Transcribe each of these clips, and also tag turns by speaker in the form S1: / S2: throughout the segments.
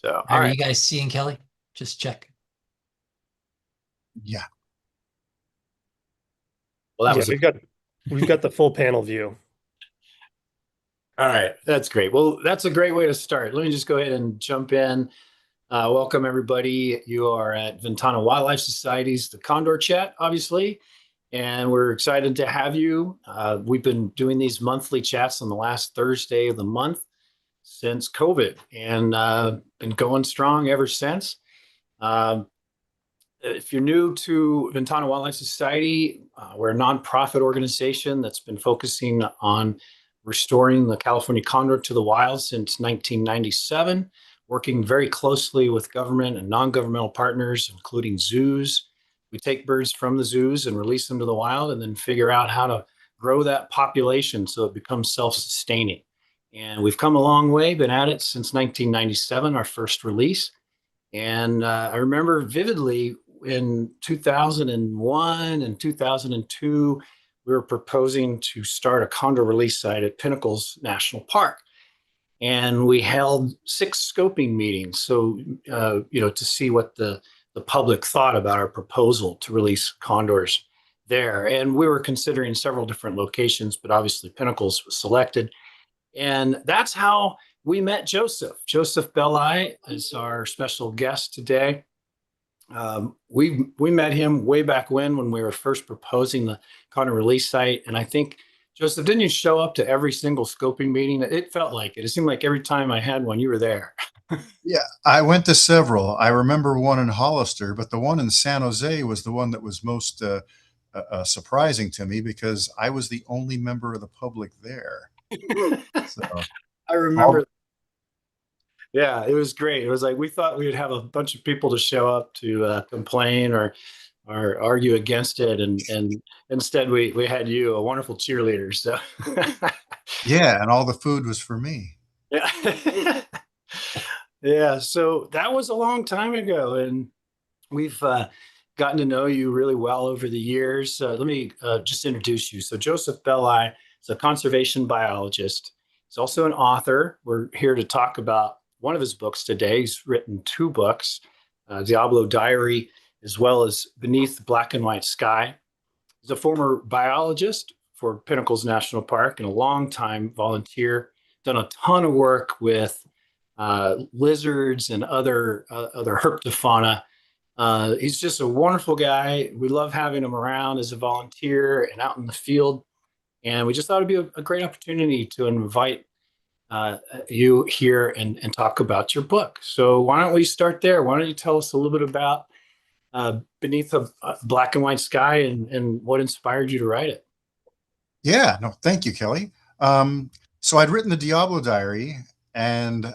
S1: So, all
S2: Are
S1: right.
S2: you guys seeing Kelly? Just check. Just check.
S3: Yeah.
S1: Well, that
S4: Yeah,
S1: was
S4: we've got the full panel view.
S1: all right. That's great. Well, that's a great way to start. Let me just go ahead and jump in. Welcome, everybody. You are at Ventana Wildlife Society's the Condor Chat, obviously, and we're excited to have you. We've been doing these monthly chats on the last Thursday of the month since COVID, and been going strong ever since. Um, if you're new to Ventana Wildlife Society, we're a nonprofit organization that's been focusing on restoring the California condor to the wild since 1997, working very closely with government and non-governmental partners, including zoos. We take birds from the zoos and release them to the wild and then figure out how to grow that population so it becomes self-sustaining. And we've come a long way, been at it since 1997, our first release. And I remember vividly in 2001 and 2002, we were proposing to start a condor release site at Pinnacles National Park. And we held 6 scoping meetings. So, to see what the public thought about our proposal to release condors there. And we were considering several different locations, but obviously Pinnacles was selected. And that's how we met Joseph. Joseph Belli is our special guest today. We met him way back when we were first proposing the condor release site. And I think, Joseph, didn't you show up to every single scoping meeting? It felt like it. It seemed like every time I had one, you were there.
S3: Yeah, I went to several. I remember one in Hollister, but the one in San Jose was the one that was most surprising to me because I was the only member of the public there. So,
S1: I remember.
S3: all,
S1: Yeah, it was great. It was like we thought we'd have a bunch of people to show up to complain or argue against it, and instead we had you, a wonderful cheerleader. So
S3: yeah, and all the food was for me.
S1: yeah, yeah. So that was a long time ago, and we've gotten to know you really well over the years. Let me just introduce you. So Joseph Belli is a conservation biologist. He's also an author. We're here to talk about one of his books today. He's written 2 books, Diablo Diary, as well as Beneath the Black and White Sky. He's a former biologist for Pinnacles National Park and a longtime volunteer. Done a ton of work with lizards and other herpetofauna. He's just a wonderful guy. We love having him around as a volunteer and out in the field. And we just thought it'd be a great opportunity to invite you here and talk about your book. So why don't we start there? Why don't you tell us a little bit about Beneath a Black and White Sky and what inspired you to write it?
S3: Yeah, no, thank you, Kelly. So I'd written the Diablo Diary, and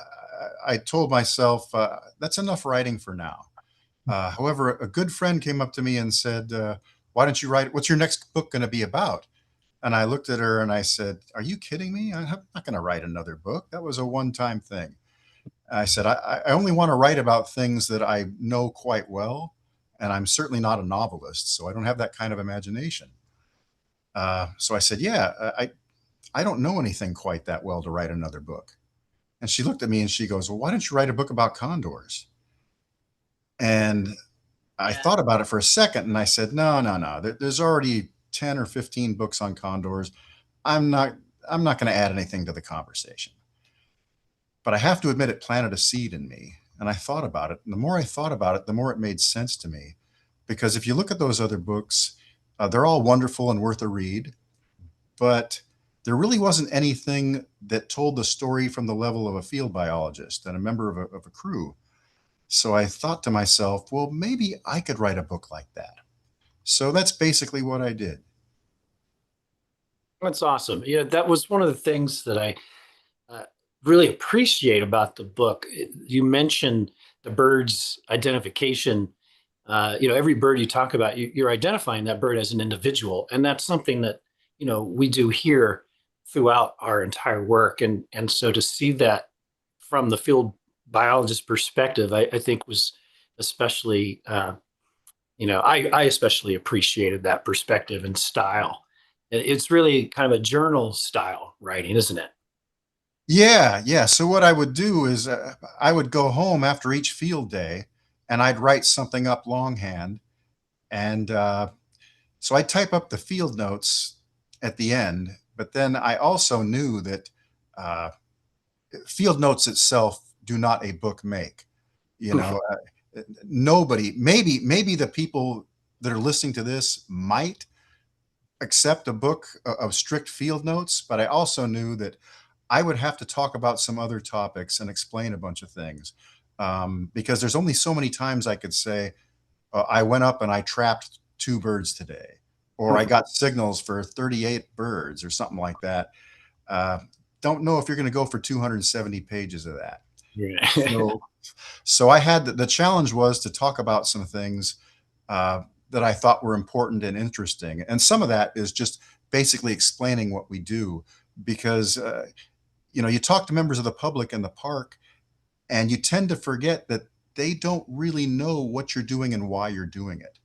S3: I told myself that's enough writing for now. However, a good friend came up to me and said, "Why don't you write? What's your next book going to be about?" And I looked at her and I said, "Are you kidding me? I'm not going to write another book. That was a one-time thing." I said, I only want to write about things that I know quite well, and I'm certainly not a novelist, so I don't have that kind of imagination." So I said, "Yeah, I don't know anything quite that well to write another book." And she looked at me and she goes, "Well, why don't you write a book about condors?" And I thought about it for a second and I said, "No, no, no. There's already 10 or 15 books on condors. I'm not I'm not going to add anything to the conversation." But I have to admit it planted a seed in me. And I thought about it. And the more I thought about it, the more it made sense to me. Because if you look at those other books, they're all wonderful and worth a read, but there really wasn't anything that told the story from the level of a field biologist and a member of a crew. So I thought to myself, well, maybe I could write a book like that. So that's basically what I did.
S1: That's awesome. Yeah, that was one of the things that I uh, really appreciate about the book. You mentioned the bird's identification. Every bird you talk about, you're identifying that bird as an individual, and that's something that we do here throughout our entire work. And so to see that from the field biologist perspective, I think was especially, I especially appreciated that perspective and style. It's really kind of a journal style writing, isn't it?
S3: Yeah, yeah. So what I would do is I would go home after each field day and I'd write something up longhand. And so I type up the field notes at the end, but then I also knew that uh, field notes itself do not a book make. You know, nobody, maybe the people that are listening to this might accept a book of strict field notes, but I also knew that I would have to talk about some other topics and explain a bunch of things because there's only so many times I could say, I went up and I trapped 2 birds today, or I got signals for 38 birds or something like that. Uh, don't know if you're going to go for 270 pages of that.
S1: Yeah.
S3: So, so I had the challenge was to talk about some things uh, that I thought were important and interesting. And some of that is just basically explaining what we do because, you talk to members of the public in the park and you tend to forget that they don't really know what you're doing and why you're doing it.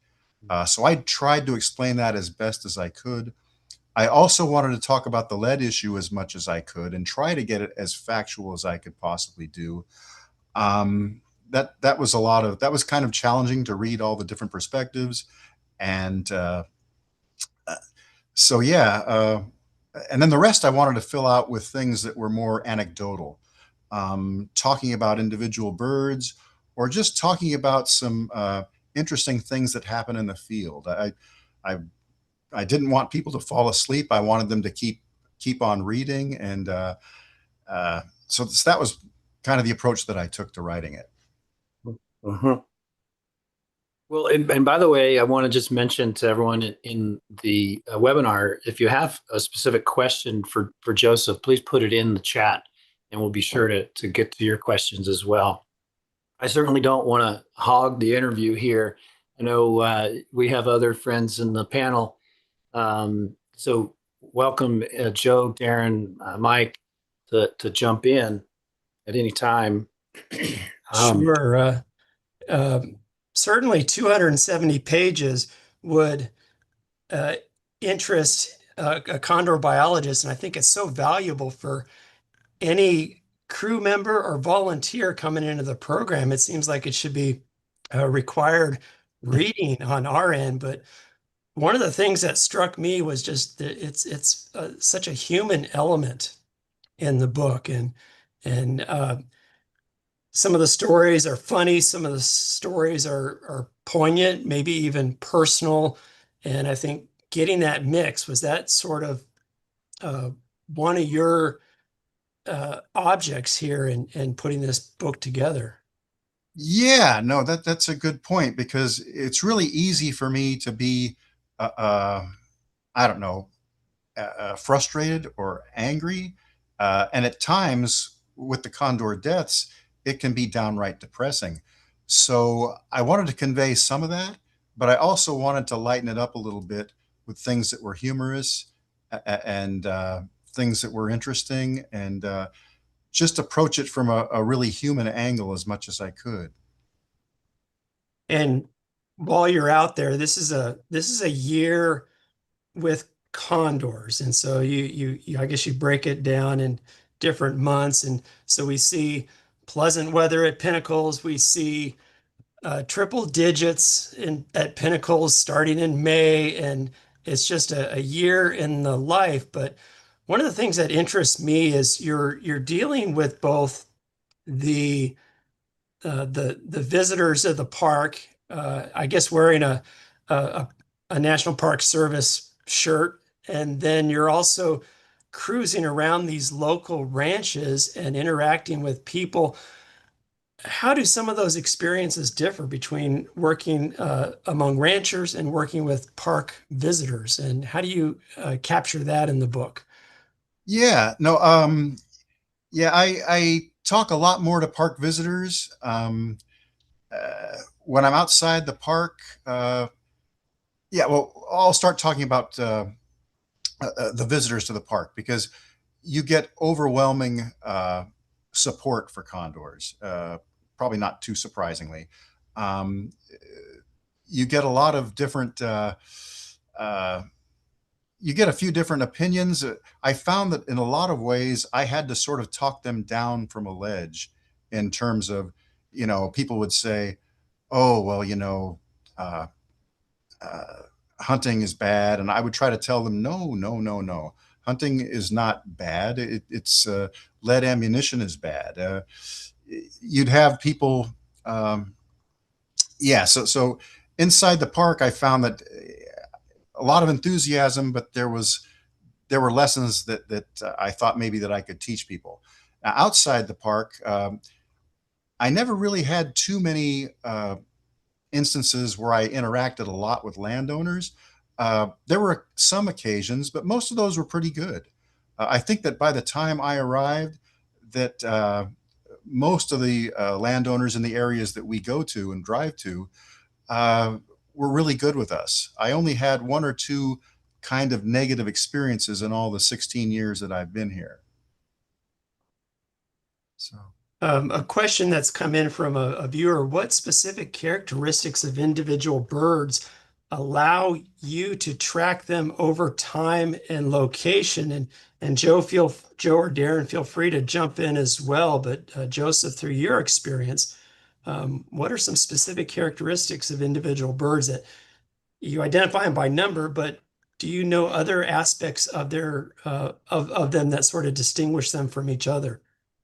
S3: So I tried to explain that as best as I could. I also wanted to talk about the lead issue as much as I could and try to get it as factual as I could possibly do. That was that was kind of challenging to read all the different perspectives, and so yeah, and then the rest I wanted to fill out with things that were more anecdotal, talking about individual birds or just talking about some interesting things that happen in the field. I I didn't want people to fall asleep. I wanted them to keep on reading, and so that was kind of the approach that I took to writing it.
S1: Mhm. Well, and by the way, I want to just mention to everyone in the webinar, if you have a specific question for Joseph, please put it in the chat, and we'll be sure to get to your questions as well. I certainly don't want to hog the interview here. I know we have other friends in the panel, so welcome, Joe, Darren, Mike, to jump in at any time. Um,
S2: Sure. Um, Certainly 270 pages would uh, interest a condor biologist, and I think it's so valuable for any crew member or volunteer coming into the program. It seems like it should be required reading on our end, but one of the things that struck me was just that it's such a human element in the book, and some of the stories are funny, some of the stories are poignant, maybe even personal. And I think getting that mix was that sort of uh, one of your objects here in putting this book together.
S3: Yeah, no, that's a good point because it's really easy for me to be, uh, uh, I don't know, frustrated or angry, and at times with the condor deaths, it can be downright depressing. So I wanted to convey some of that, but I also wanted to lighten it up a little bit with things that were humorous and things that were interesting, and just approach it from a really human angle as much as I could.
S2: And while you're out there, this is a year with condors, and so you I guess you break it down in different months, and so we see pleasant weather at Pinnacles, we see triple digits at Pinnacles starting in May, and it's just a year in the life. But one of the things that interests me is you're dealing with both the the visitors of the park, I guess wearing a a National Park Service shirt, and then you're also cruising around these local ranches and interacting with people. How do some of those experiences differ between working among ranchers and working with park visitors? And how do you capture that in the book?
S3: Yeah, no, yeah, I talk a lot more to park visitors. When I'm outside the park, yeah, well, I'll start talking about the visitors to the park because you get overwhelming support for condors. Probably not too surprisingly. Um, you get a lot of different uh, you get a few different opinions. I found that in a lot of ways, I had to sort of talk them down from a ledge in terms of, people would say, oh, well, uh, uh, hunting is bad. And I would try to tell them, no, no, no, no. Hunting is not bad. It's lead ammunition is bad. You'd have people, um, yeah. So inside the park, I found that a lot of enthusiasm, but there were lessons that I thought maybe that I could teach people. Now, outside the park, I never really had too many instances where I interacted a lot with landowners. There were some occasions, but most of those were pretty good. I think that by the time I arrived, that most of the landowners in the areas that we go to and drive to uh, were really good with us. I only had one or two kind of negative experiences in all the 16 years that I've been here. So.
S2: A question that's come in from a viewer: what specific characteristics of individual birds allow you to track them over time and location? And Joe or Darren, feel free to jump in as well. But Joseph, through your experience, what are some specific characteristics of individual birds that you identify them by number, but do you know other aspects of their of them that sort of distinguish them from each other?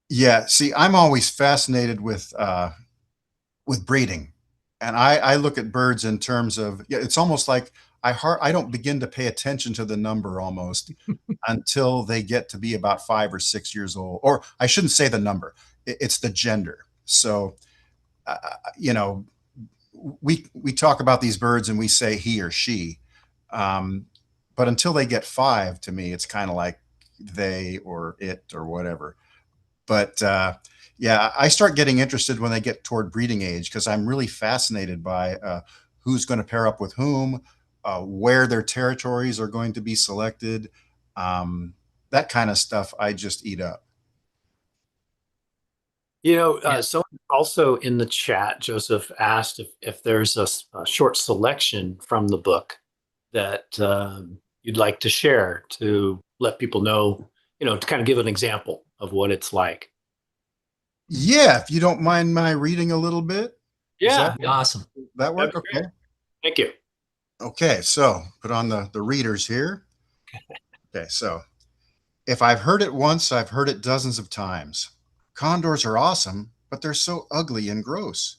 S3: Yeah, see, I'm always fascinated with breeding, and I look at birds in terms of, yeah, it's almost like I don't begin to pay attention to the number almost until they get to be about 5 or 6 years old, or I shouldn't say the number, it's the gender. So uh, you know we talk about these birds and we say he or she, um, but until they get five, to me, it's kind of like they or it or whatever. But yeah, I start getting interested when they get toward breeding age because I'm really fascinated by who's going to pair up with whom, where their territories are going to be selected. That kind of stuff I just eat up.
S2: Yeah.
S1: Someone also in the chat, Joseph, asked if there's a short selection from the book that you'd like to share to let people know, to kind of give an example of what it's like.
S3: Yeah, if you don't mind my reading a little bit.
S1: Yeah,
S5: Awesome.
S3: That
S1: that'd
S3: work?
S1: be great.
S3: Okay.
S1: Thank you.
S3: Okay, so put on the readers here. Okay, so if I've heard it once, I've heard it dozens of times. Condors are awesome, but they're so ugly and gross.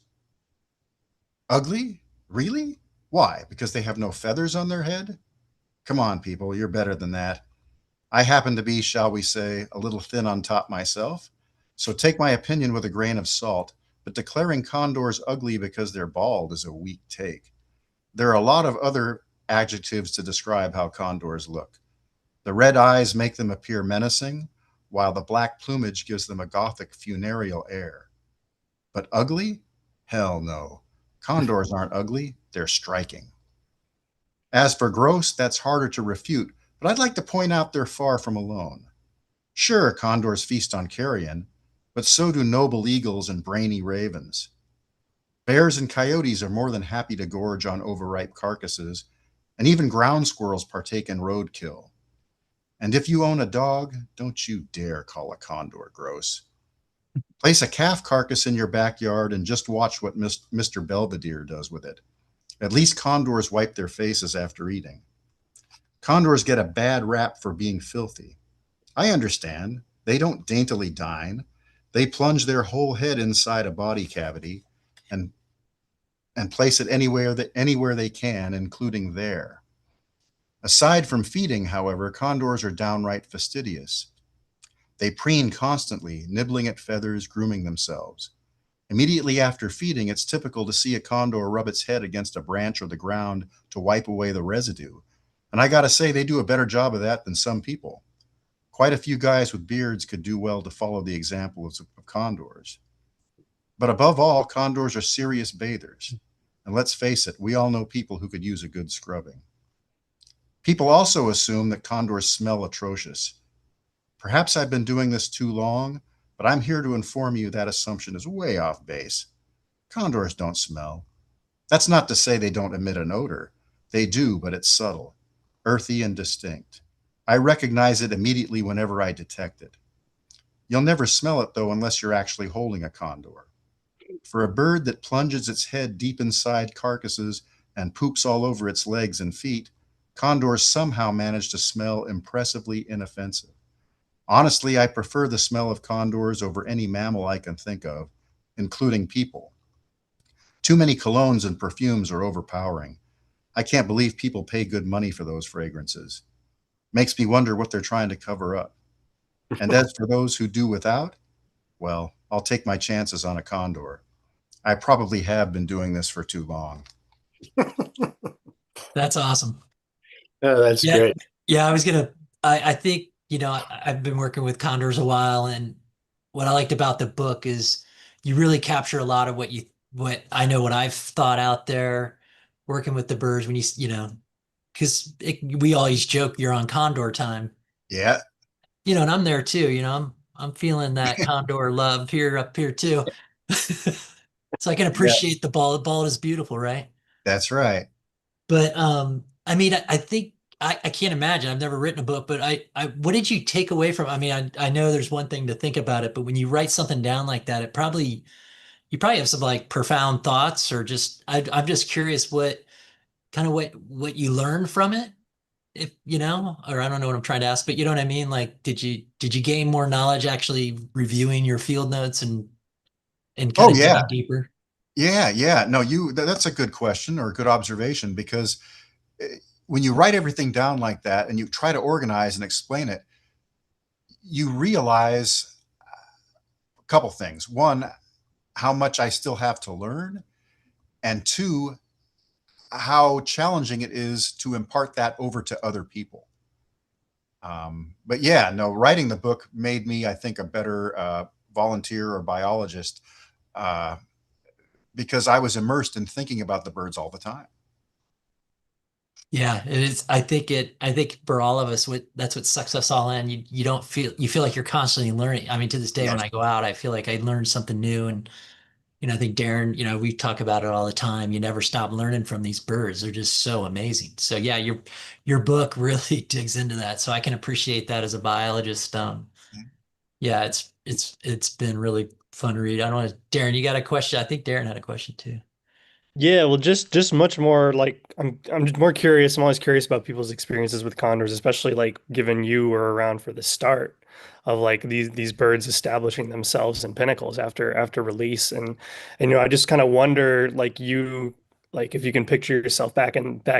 S3: Ugly? Really? Why? Because they have no feathers on their head? Come on, people, you're better than that. I happen to be, shall we say, a little thin on top myself, so take my opinion with a grain of salt, but declaring condors ugly because they're bald is a weak take. There are a lot of other adjectives to describe how condors look. The red eyes make them appear menacing, while the black plumage gives them a gothic funereal air. But ugly? Hell no. Condors aren't ugly, they're striking. As for gross, that's harder to refute, but I'd like to point out they're far from alone. Sure, condors feast on carrion, but so do noble eagles and brainy ravens. Bears and coyotes are more than happy to gorge on overripe carcasses, and even ground squirrels partake in roadkill. And if you own a dog, don't you dare call a condor gross. Place a calf carcass in your backyard and just watch what Mr. Belvedere does with it. At least condors wipe their faces after eating. Condors get a bad rap for being filthy. I understand. They don't daintily dine. They plunge their whole head inside a body cavity and place it anywhere they can, including there. Aside from feeding, however, condors are downright fastidious. They preen constantly, nibbling at feathers, grooming themselves. Immediately after feeding, it's typical to see a condor rub its head against a branch or the ground to wipe away the residue. And I gotta say, they do a better job of that than some people. Quite a few guys with beards could do well to follow the example of condors. But above all, condors are serious bathers. And let's face it, we all know people who could use a good scrubbing. People also assume that condors smell atrocious. Perhaps I've been doing this too long, but I'm here to inform you that assumption is way off base. Condors don't smell. That's not to say they don't emit an odor. They do, but it's subtle. earthy and distinct. I recognize it immediately whenever I detect it. You'll never smell it, though, unless you're actually holding a condor. For a bird that plunges its head deep inside carcasses and poops all over its legs and feet, condors somehow manage to smell impressively inoffensive. Honestly, I prefer the smell of condors over any mammal I can think of, including people. Too many colognes and perfumes are overpowering. I can't believe people pay good money for those fragrances. Makes me wonder what they're trying to cover up. And as for those who do without, well, I'll take my chances on a condor. I probably have been doing this for too long.
S5: That's awesome.
S1: Oh, that's
S5: Yeah.
S1: great.
S5: Yeah, I think, I've been working with condors a while, and what I liked about the book is you really capture a lot of what I've thought out there working with the birds when because we always joke you're on condor time,
S3: Yeah,
S5: and I'm there too, I'm feeling that condor love here up here too. So I can
S3: yeah,
S5: appreciate the ball. The ball is beautiful, right?
S3: that's right.
S5: But I mean, I think I can't imagine. I've never written a book, but what did you take away from? I mean, I know there's one thing to think about it, but when you write something down like that, you probably have some like profound thoughts, or I'm just curious what you learned from it, if or I don't know what I'm trying to ask, but you know what I mean? Like, did you gain more knowledge actually reviewing your field notes and kind
S3: Oh,
S5: of
S3: yeah.
S5: digging deeper?
S3: Yeah, yeah. No, that's a good question or a good observation because when you write everything down like that and you try to organize and explain it, you realize a couple things. One, how much I still have to learn, and two, how challenging it is to impart that over to other people. But yeah, no, writing the book made me, I think, a better volunteer or biologist uh, because I was immersed in thinking about the birds all the time.
S5: Yeah, it is. I think for all of us, that's what sucks us all in. You feel like you're constantly learning. I mean, to this day, when
S3: Yes.
S5: I go out, I feel like I learned something new. And, I think Darren, we talk about it all the time. You never stop learning from these birds. They're just so amazing. So yeah, your book really digs into that. So I can appreciate that as a biologist. Yeah, it's been really fun to read. I don't know, Darren, you got a question? I think Darren had a question too.
S4: Yeah, well, just much more like I'm just more curious. I'm always curious about people's experiences with condors, especially like given you were around for the start of like these birds establishing themselves in pinnacles after release, and I just kind of wonder like if you can picture yourself back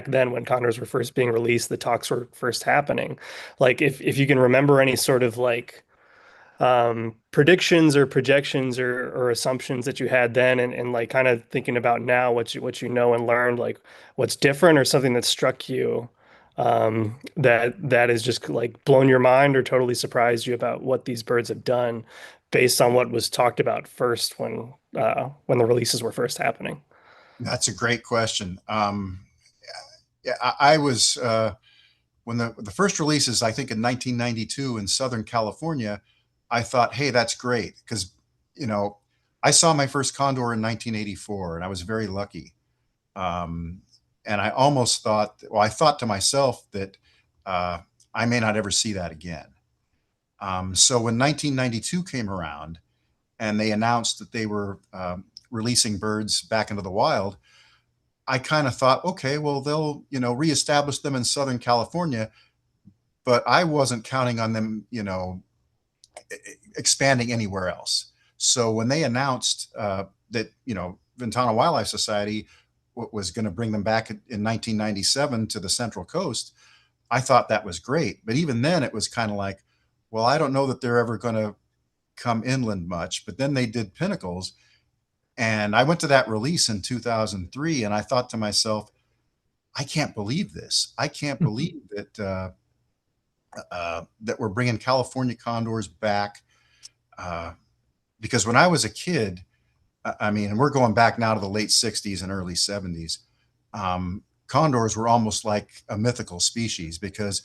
S4: then when condors were first being released, the talks were first happening, like if you can remember any sort of like predictions or projections or assumptions that you had then, and like kind of thinking about now what you know and learned, like what's different or something that struck you that is just like blown your mind or totally surprised you about what these birds have done based on what was talked about first when the releases were first happening.
S3: That's a great question. Yeah, I was when the first releases, I think in 1992 in Southern California, I thought, hey, that's great because you know I saw my first condor in 1984, and I was very lucky. Um, and I almost thought, well, I thought to myself that uh, I may not ever see that again. So when 1992 came around and they announced that they were releasing birds back into the wild, I kind of thought, okay, well, they'll, reestablish them in Southern California, but I wasn't counting on them, expanding anywhere else. So when they announced that, Ventana Wildlife Society was going to bring them back in 1997 to the Central Coast, I thought that was great. But even then, it was kind of like, well, I don't know that they're ever going to come inland much. But then they did Pinnacles, and I went to that release in 2003, and I thought to myself, I can't believe this. I can't believe that we're bringing California condors back. Uh, because when I was a kid, I mean, and we're going back now to the late 60s and early 70s, condors were almost like a mythical species because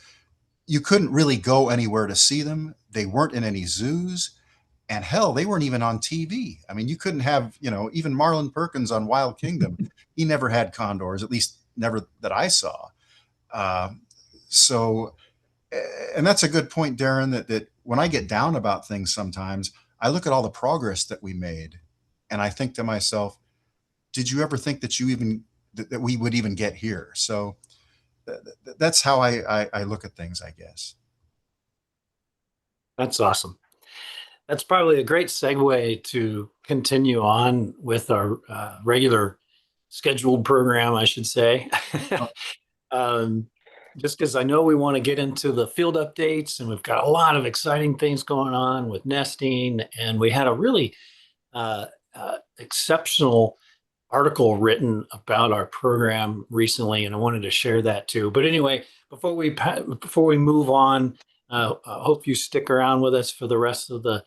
S3: you couldn't really go anywhere to see them. They weren't in any zoos. And hell, they weren't even on TV. I mean, you couldn't have, even Marlon Perkins on Wild Kingdom. He never had condors, at least never that I saw. Uh, So, and that's a good point, Darren, that when I get down about things sometimes, I look at all the progress that we made and I think to myself, did you ever think that that we would even get here? So that's how I look at things, I guess.
S1: That's awesome. That's probably a great segue to continue on with our regular scheduled program, I should say. um, just because I know we want to get into the field updates, and we've got a lot of exciting things going on with nesting, and we had a really exceptional article written about our program recently, and I wanted to share that too. But anyway, before we move on, I hope you stick around with us for the rest of the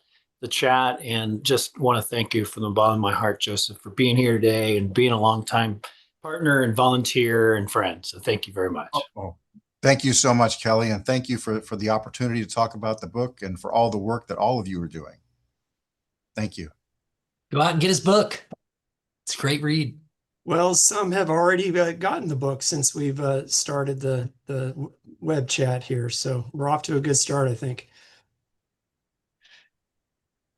S1: chat, and just want to thank you from the bottom of my heart, Joseph, for being here today and being a longtime partner and volunteer and friend. So thank you very much.
S3: Oh, thank you so much, Kelly, and thank you for the opportunity to talk about the book and for all the work that all of you are doing. Thank you.
S5: Go out and get his book. It's a great read.
S2: Well, some have already gotten the book since we've started the web chat here. So we're off to a good start, I think.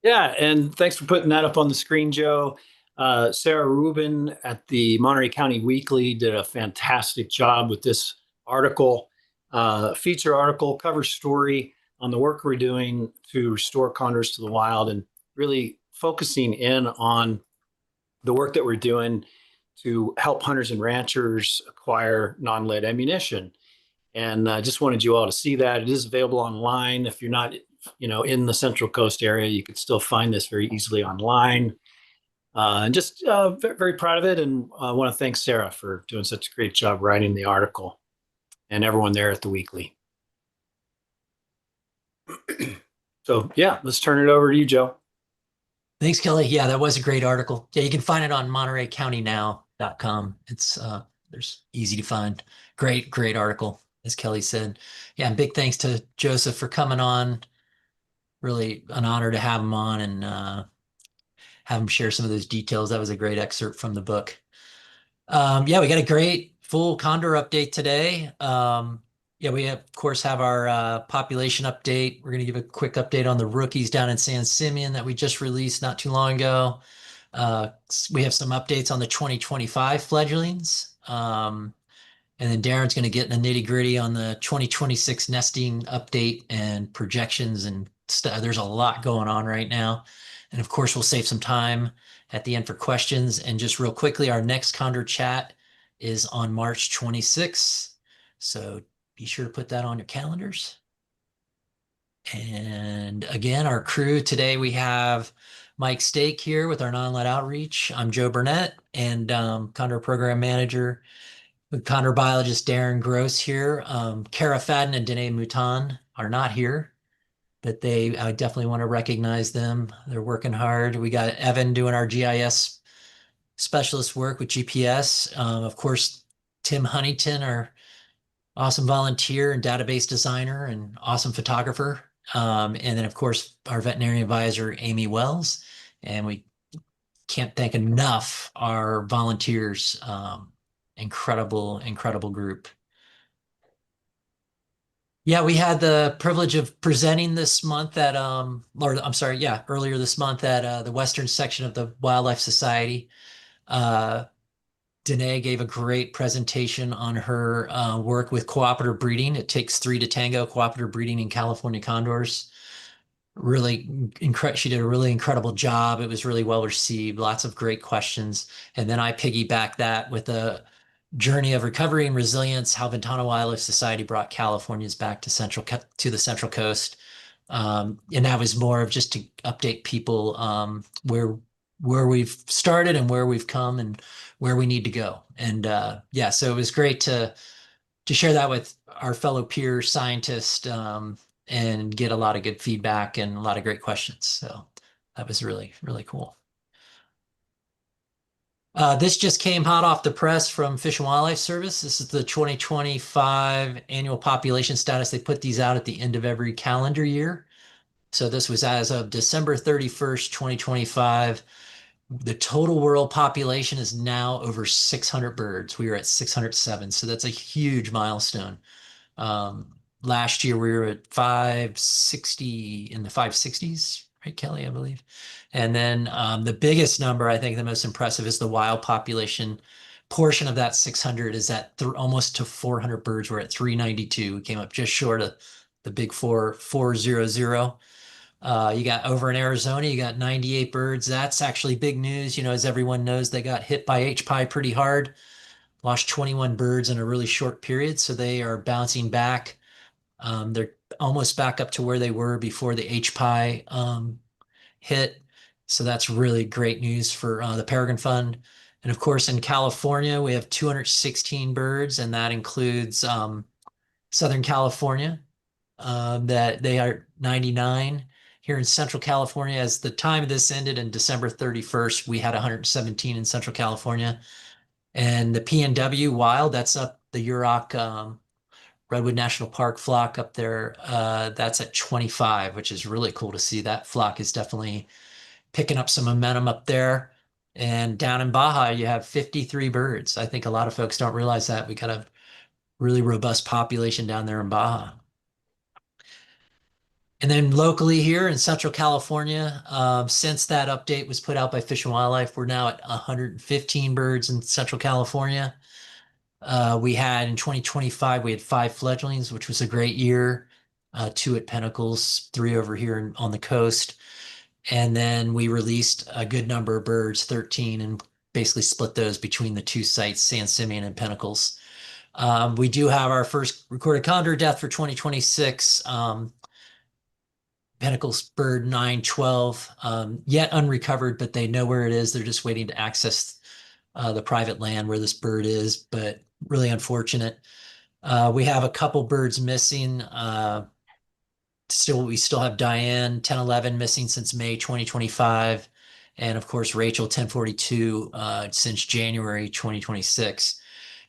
S1: Yeah, and thanks for putting that up on the screen, Joe. Sarah Rubin at the Monterey County Weekly did a fantastic job with this article, feature article, cover story on the work we're doing to restore condors to the wild, and really focusing in on the work that we're doing to help hunters and ranchers acquire non-lead ammunition. And I just wanted you all to see that. It is available online. If you're not, in the Central Coast area, you could still find this very easily online. And just very, very proud of it. And I want to thank Sarah for doing such a great job writing the article, and everyone there at the Weekly. So yeah, let's turn it over to you, Joe.
S5: Thanks, Kelly. Yeah, that was a great article. Yeah, you can find it on MontereyCountyNow.com. It's there's easy to find. Great article, as Kelly said. Yeah, and big thanks to Joseph for coming on. Really an honor to have him on and have him share some of those details. That was a great excerpt from the book. Yeah, we got a great full condor update today. Yeah, we of course have our population update. We're going to give a quick update on the rookies down in San Simeon that we just released not too long ago. We have some updates on the 2025 fledglings. And then Darren's going to get in the nitty gritty on the 2026 nesting update and projections and stuff. There's a lot going on right now. And of course, we'll save some time at the end for questions. And just real quickly, our next Condor Chat is on March 26th. So be sure to put that on your calendars. And again, our crew today, we have Mike Stake here with our non-lead outreach. I'm Joe Burnett and Condor Program Manager with Condor Biologist Darren Gross here. Kara Fadden and Danae Mouton are not here, but I definitely want to recognize them. They're working hard. We got Evan doing our GIS specialist work with GPS. Of course, Tim Huntington, our awesome volunteer and database designer and awesome photographer. And then, of course, our veterinarian advisor, Amy Wells. And we can't thank enough our volunteers. Incredible group. Yeah, we had the privilege of presenting this month at, earlier this month at the Western section of the Wildlife Society. Danae gave a great presentation on her work with cooperative breeding. It takes three to tango cooperative breeding in California condors. She did a really incredible job. It was really well received, lots of great questions. And then I piggybacked that with a journey of recovery and resilience, how Ventana Wildlife Society brought Californians back to the Central Coast. And that was more of just to update people where we've started and where we've come and where we need to go. And yeah, so it was great to share that with our fellow peer scientists and get a lot of good feedback and a lot of great questions. So that was really cool. This just came hot off the press from Fish and Wildlife Service. This is the 2025 annual population status. They put these out at the end of every calendar year. So this was as of December 31st, 2025. The total world population is now over 600 birds. We are at 607. So that's a huge milestone. Last year we were at 560 in the 560s, right, Kelly, I believe. And then the biggest number, I think the most impressive is the wild population portion of that 600 is at almost to 400 birds. We're at 392. We came up just short of the big 400. You got over in Arizona, you got 98 birds. That's actually big news. You know, as everyone knows, they got hit by H-Pi pretty hard, lost 21 birds in a really short period. So they are bouncing back. They're almost back up to where they were before the H-Pi hit. So that's really great news for the Peregrine Fund. And of course, in California, we have 216 birds, and that includes Southern California, that they are 99. Here in Central California, as the time of this ended in December 31st, we had 117 in Central California. And the PNW wild, that's up the Yurok Redwood National Park flock up there. That's at 25, which is really cool to see. That flock is definitely picking up some momentum up there. And down in Baja, you have 53 birds. I think a lot of folks don't realize that. We got a really robust population down there in Baja. And then locally here in Central California, since that update was put out by Fish and Wildlife, we're now at 115 birds in Central California. We had in 2025, we had 5 fledglings, which was a great year. 2 at Pinnacles, 3 over here on the coast. And then we released a good number of birds, 13, and basically split those between the 2 sites, San Simeon and Pinnacles. We do have our first recorded condor death for 2026. Pinnacles bird 912, yet unrecovered, but they know where it is. They're just waiting to access the private land where this bird is, but really unfortunate. We have a couple birds missing. We still have Diane 1011 missing since May 2025. And of course, Rachel 1042 since January 2026.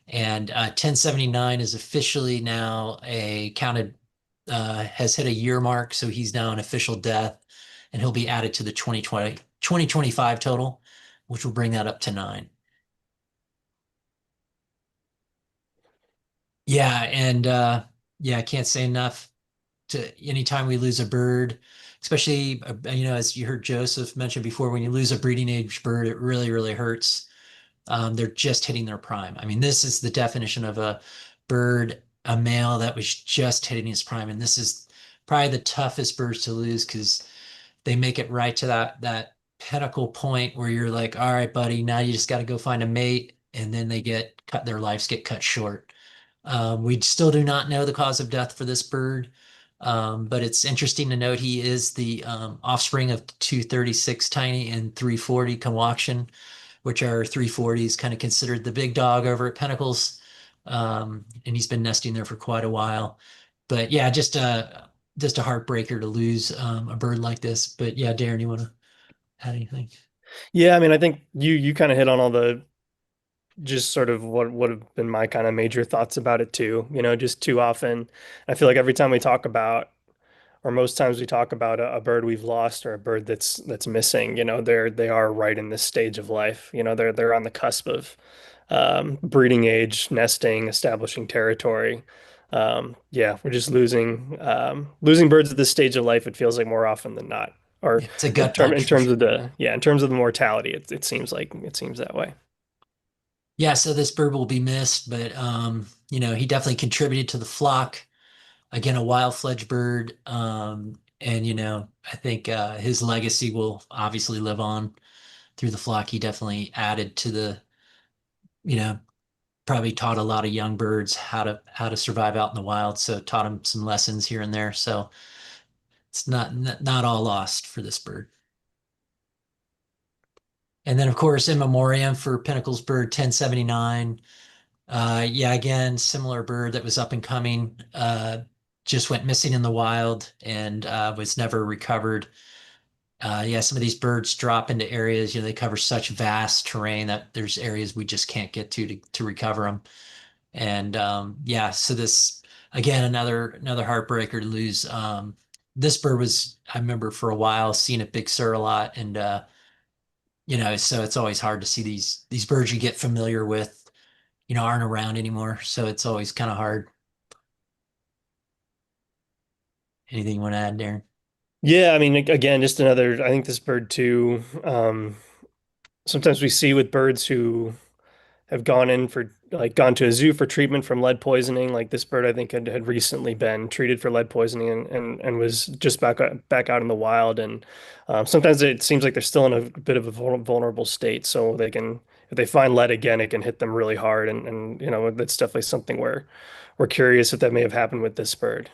S5: And 1079 is officially now has hit a year mark. So he's now an official death, and he'll be added to the 2025 total, which will bring that up to 9. Yeah. And I can't say enough to anytime we lose a bird, especially, as you heard Joseph mention before, when you lose a breeding age bird, it really, really hurts. They're just hitting their prime. I mean, this is the definition of a bird, a male that was just hitting his prime. And this is probably the toughest birds to lose because they make it right to that pinnacle point where you're like, all right, buddy, now you just got to go find a mate. And then their lives get cut short. We still do not know the cause of death for this bird. But it's interesting to note he is the offspring of 236 tiny and 340 Kawakshan, which are 340s kind of considered the big dog over at Pinnacles. And he's been nesting there for quite a while. But yeah, just a heartbreaker to lose a bird like this. But yeah, Darren, you want to add anything?
S4: Yeah, I mean, I think you kind of hit on all the just sort of what would have been my kind of major thoughts about it too. You know, just too often, I feel like every time we talk about, or most times we talk about a bird we've lost or a bird that's missing, you know, they are right in this stage of life. You know, they're on the cusp of breeding age, nesting, establishing territory. Yeah, we're just losing birds at this stage of life. It feels like more often than not, or
S5: It's a gut punch.
S4: in terms of in terms of the mortality, it seems that way.
S5: Yeah, so this bird will be missed, but he definitely contributed to the flock. Again, a wild fledged bird. And I think his legacy will obviously live on through the flock. He definitely added to you know, probably taught a lot of young birds how to survive out in the wild. So taught them some lessons here and there. So it's not all lost for this bird. And then of course, in memoriam for Pinnacles bird 1079. Yeah, again, similar bird that was up and coming, just went missing in the wild and was never recovered. Yeah, some of these birds drop into areas, they cover such vast terrain that there's areas we just can't get to recover them. And yeah, so this again, another heartbreaker to lose. This bird I remember for a while seeing at Big Sur a lot, and so it's always hard to see these birds you get familiar with aren't around anymore. So it's always kind of hard. Anything you want to add, Darren?
S4: Yeah, I mean, again, just another, I think this bird too, sometimes we see with birds who have gone in for like gone to a zoo for treatment from lead poisoning. Like this bird, I think had recently been treated for lead poisoning and was just back out in the wild. And sometimes it seems like they're still in a bit of a vulnerable state. So they can, if they find lead again, it can hit them really hard. And you know, that's definitely something where we're curious if that may have happened with this bird.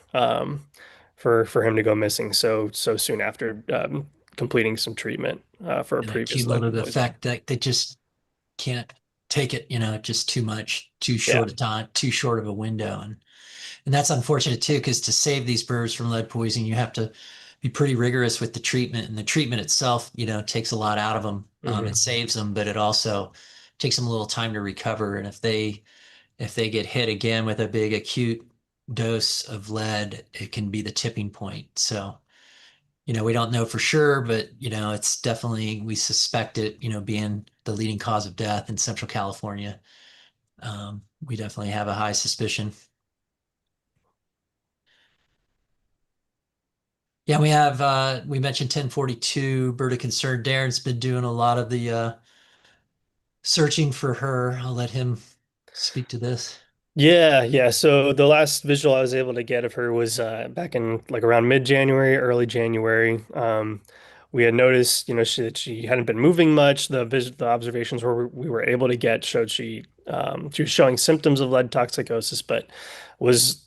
S4: For him to go missing so soon after completing some treatment for a
S5: And that
S4: previous lead
S5: cumulative
S4: poisoning.
S5: effect that they just can't take it, just too much, too
S4: Yeah.
S5: short a time, too short of a window. And that's unfortunate too, because to save these birds from lead poisoning, you have to be pretty rigorous with the treatment. And the treatment itself, takes a lot out of them. It
S4: Hmm.
S5: saves them, but it also takes them a little time to recover. And if they get hit again with a big acute dose of lead, it can be the tipping point. So, we don't know for sure, but it's definitely, we suspect it, being the leading cause of death in Central California. We definitely have a high suspicion. Yeah, we mentioned 1042 bird of concern. Darren's been doing a lot of the searching for her. I'll let him speak to this.
S4: Yeah, yeah. So the last visual I was able to get of her was back in like around mid-January, early January. We had noticed, that she hadn't been moving much. The observations where we were able to get showed she was showing symptoms of lead toxicosis, but was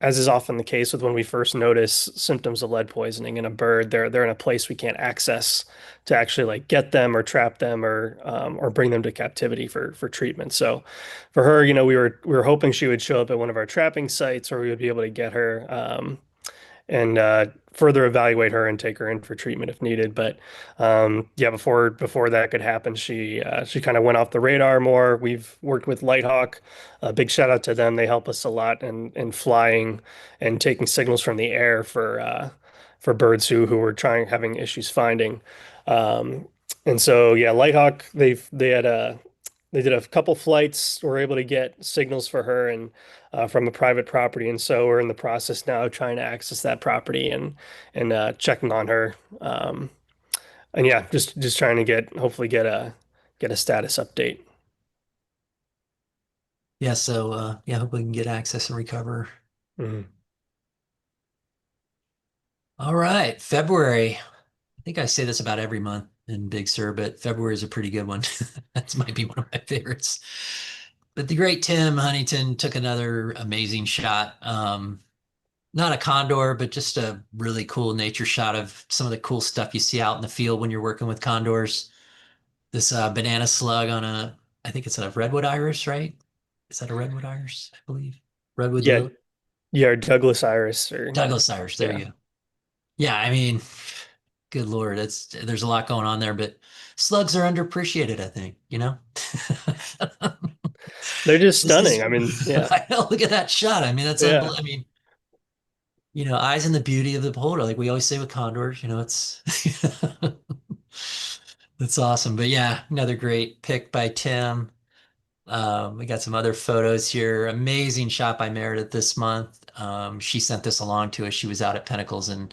S4: as is often the case with when we first notice symptoms of lead poisoning in a bird, they're in a place we can't access to actually like get them or trap them or bring them to captivity for treatment. So for her, we were hoping she would show up at one of our trapping sites where we would be able to get her and further evaluate her and take her in for treatment if needed. But yeah, before that could happen, she kind of went off the radar more. We've worked with Lighthawk. A big shout out to them. They help us a lot in flying and taking signals from the air for birds who were having issues finding. And so yeah, Lighthawk they did a couple flights, were able to get signals for her and from a private property, and so we're in the process now of trying to access that property and checking on her. And yeah, just trying to hopefully get a status update.
S5: Yeah, so yeah, hope we can get access and recover.
S4: Mhm.
S5: All right, February. I think I say this about every month in Big Sur, but February is a pretty good one. That might be one of my favorites. But the great Tim Huntington took another amazing shot. Not a condor, but just a really cool nature shot of some of the cool stuff you see out in the field when you're working with condors. This banana slug on I think it's a redwood iris, right? Is that a redwood iris? I believe. Redwood
S4: Yeah,
S5: lily?
S4: yeah, Douglas Iris or
S5: Douglas iris. There
S4: yeah.
S5: you go. Yeah, I mean, good Lord, there's a lot going on there, but slugs are underappreciated, I think,
S4: They're just
S5: This
S4: stunning.
S5: is,
S4: I mean, yeah,
S5: I know, look at that shot. I mean, that's
S4: yeah.
S5: unbelievable. I mean, eyes in the beauty of the beholder, like we always say with condors, it's it's awesome. But yeah, another great pick by Tim. We got some other photos here. Amazing shot by Meredith this month. She sent this along to us. She was out at Pinnacles and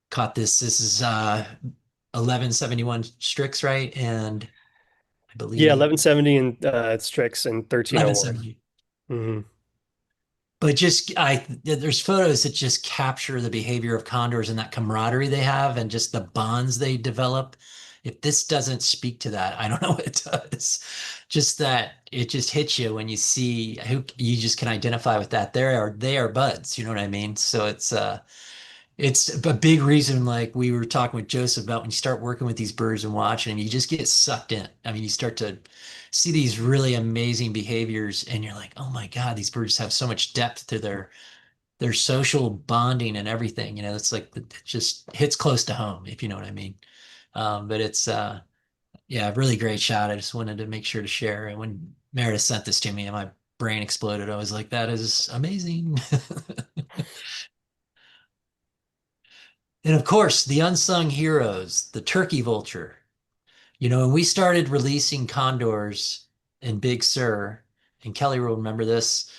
S5: caught this. This is 1171 Strix, right? And I
S4: Yeah,
S5: believe
S4: 1170 and Strix and 1301.
S5: 1170.
S4: Hmm.
S5: But there's photos that just capture the behavior of condors and that camaraderie they have and just the bonds they develop. If this doesn't speak to that, I don't know what does. Just that it just hits you when you see who you just can identify with that. They are buds, you know what I mean? So it's a big reason, like we were talking with Joseph about when you start working with these birds and watching them, you just get sucked in. I mean, you start to see these really amazing behaviors, and you're like, oh my God, these birds have so much depth to their social bonding and everything. It's like it just hits close to home, if you know what I mean. But it's yeah, really great shot. I just wanted to make sure to share. And when Meredith sent this to me and my brain exploded, I was like, that is amazing. And of course, the unsung heroes, the turkey vulture. When we started releasing condors in Big Sur, and Kelly will remember this,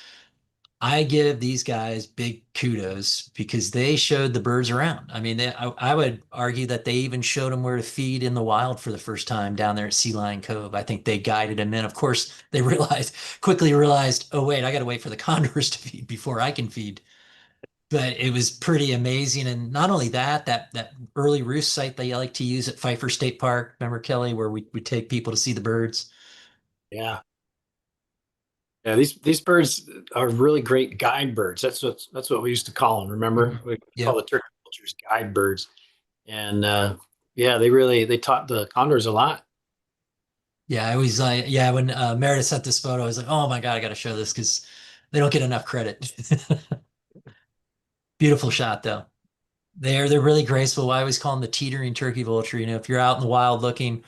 S5: I give these guys big kudos because they showed the birds around. I mean, I would argue that they even showed them where to feed in the wild for the first time down there at Sea Lion Cove. I think they guided them in. Of course, they quickly realized, oh wait, I got to wait for the condors to feed before I can feed. But it was pretty amazing. And not only that, that early roost site that you like to use at Pfeiffer State Park, remember Kelly, where we take people to see the birds?
S1: Yeah. Yeah, these birds are really great guide birds. That's what we used to call them. Remember, we call
S5: Yep.
S1: the turkey vultures guide birds, and yeah, they taught the condors a lot.
S5: Yeah, I always like, yeah, when Meredith sent this photo, I was like, oh my God, I got to show this because they don't get enough credit. Beautiful shot though. They're really graceful. I always call them the teetering turkey vulture. You know, if you're out in the wild looking,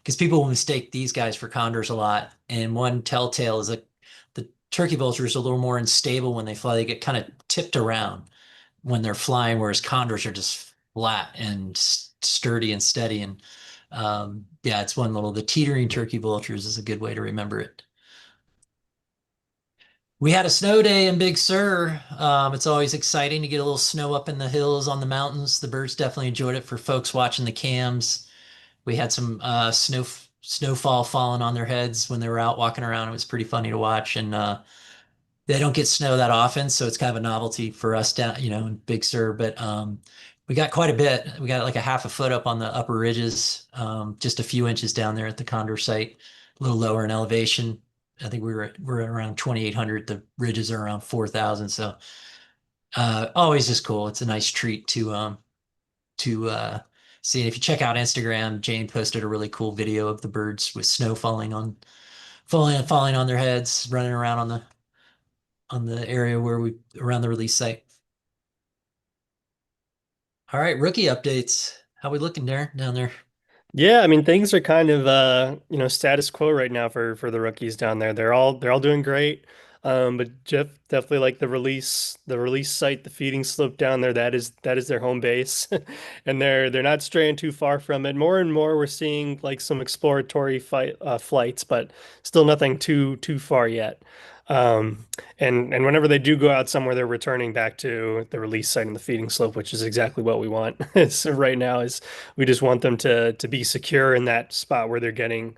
S5: because people will mistake these guys for condors a lot. And one telltale is that the turkey vulture is a little more unstable when they fly. They get kind of tipped around when they're flying, whereas condors are just flat and sturdy and steady. And yeah, it's one little, the teetering turkey vultures is a good way to remember it. We had a snow day in Big Sur. It's always exciting to get a little snow up in the hills on the mountains. The birds definitely enjoyed it for folks watching the cams. We had some snowfall falling on their heads when they were out walking around. It was pretty funny to watch, and they don't get snow that often, so it's kind of a novelty for us down, in Big Sur. But we got quite a bit. We got like a half a foot up on the upper ridges, just a few inches down there at the Condor site, a little lower in elevation. I think we're around 2,800. The ridges are around 4,000. So always just cool. It's a nice treat to see. And if you check out Instagram, Jane posted a really cool video of the birds with snow falling on their heads, running around on the area where we around the release site. All right, rookie updates. How we looking there down there?
S4: Yeah, I mean things are kind of status quo right now for the rookies down there. They're all doing great. But Jeff definitely like the release site, the feeding slope down there, that is their home base. And they're not straying too far from it. More and more we're seeing like some exploratory flights, but still nothing too far yet. Um, and whenever they do go out somewhere, they're returning back to the release site and the feeding slope, which is exactly what we want. So right now is we just want them to be secure in that spot where they're getting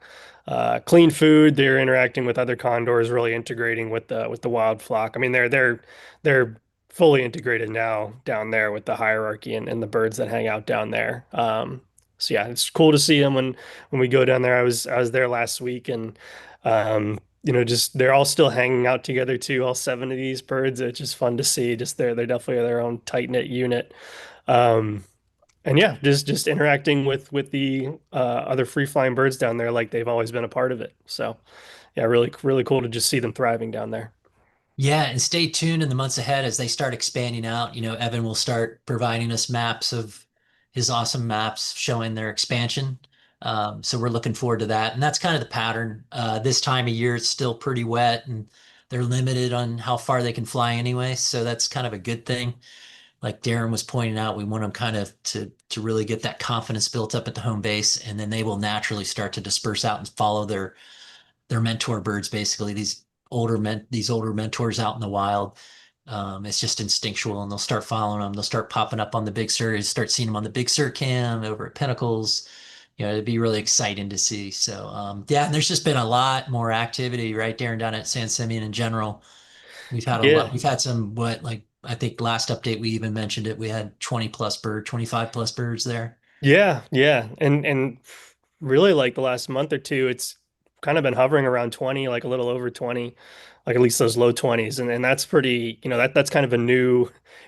S4: clean food. They're interacting with other condors, really integrating with the wild flock. I mean, they're fully integrated now down there with the hierarchy and the birds that hang out down there. So yeah, it's cool to see them when we go down there. I was there last week and just they're all still hanging out together too. All seven of these birds. It's just fun to see. Just they're definitely their own tight knit unit. Um, and yeah, just interacting with the other free flying birds down there like they've always been a part of it. So yeah, really cool to just see them thriving down there.
S5: Yeah, and stay tuned in the months ahead as they start expanding out. Evan will start providing us maps of his awesome maps showing their expansion. So we're looking forward to that. And that's kind of the pattern. This time of year, it's still pretty wet and they're limited on how far they can fly anyway. So that's kind of a good thing. Like Darren was pointing out, we want them kind of to really get that confidence built up at the home base, and then they will naturally start to disperse out and follow their mentor birds, basically these older mentors out in the wild. It's just instinctual, and they'll start following them. They'll start popping up on the Big Sur. You start seeing them on the Big Sur cam over at Pinnacles. It'd be really exciting to see. So yeah, and there's just been a lot more activity right there and down at San Simeon in general. We've had a
S4: Yeah.
S5: lot. We've had some, like I think last update we even mentioned it. We had 25 plus birds there.
S4: Yeah. And really like the last month or two, it's kind of been hovering around 20, like a little over 20, like at least those low 20s. And that's pretty, that's kind of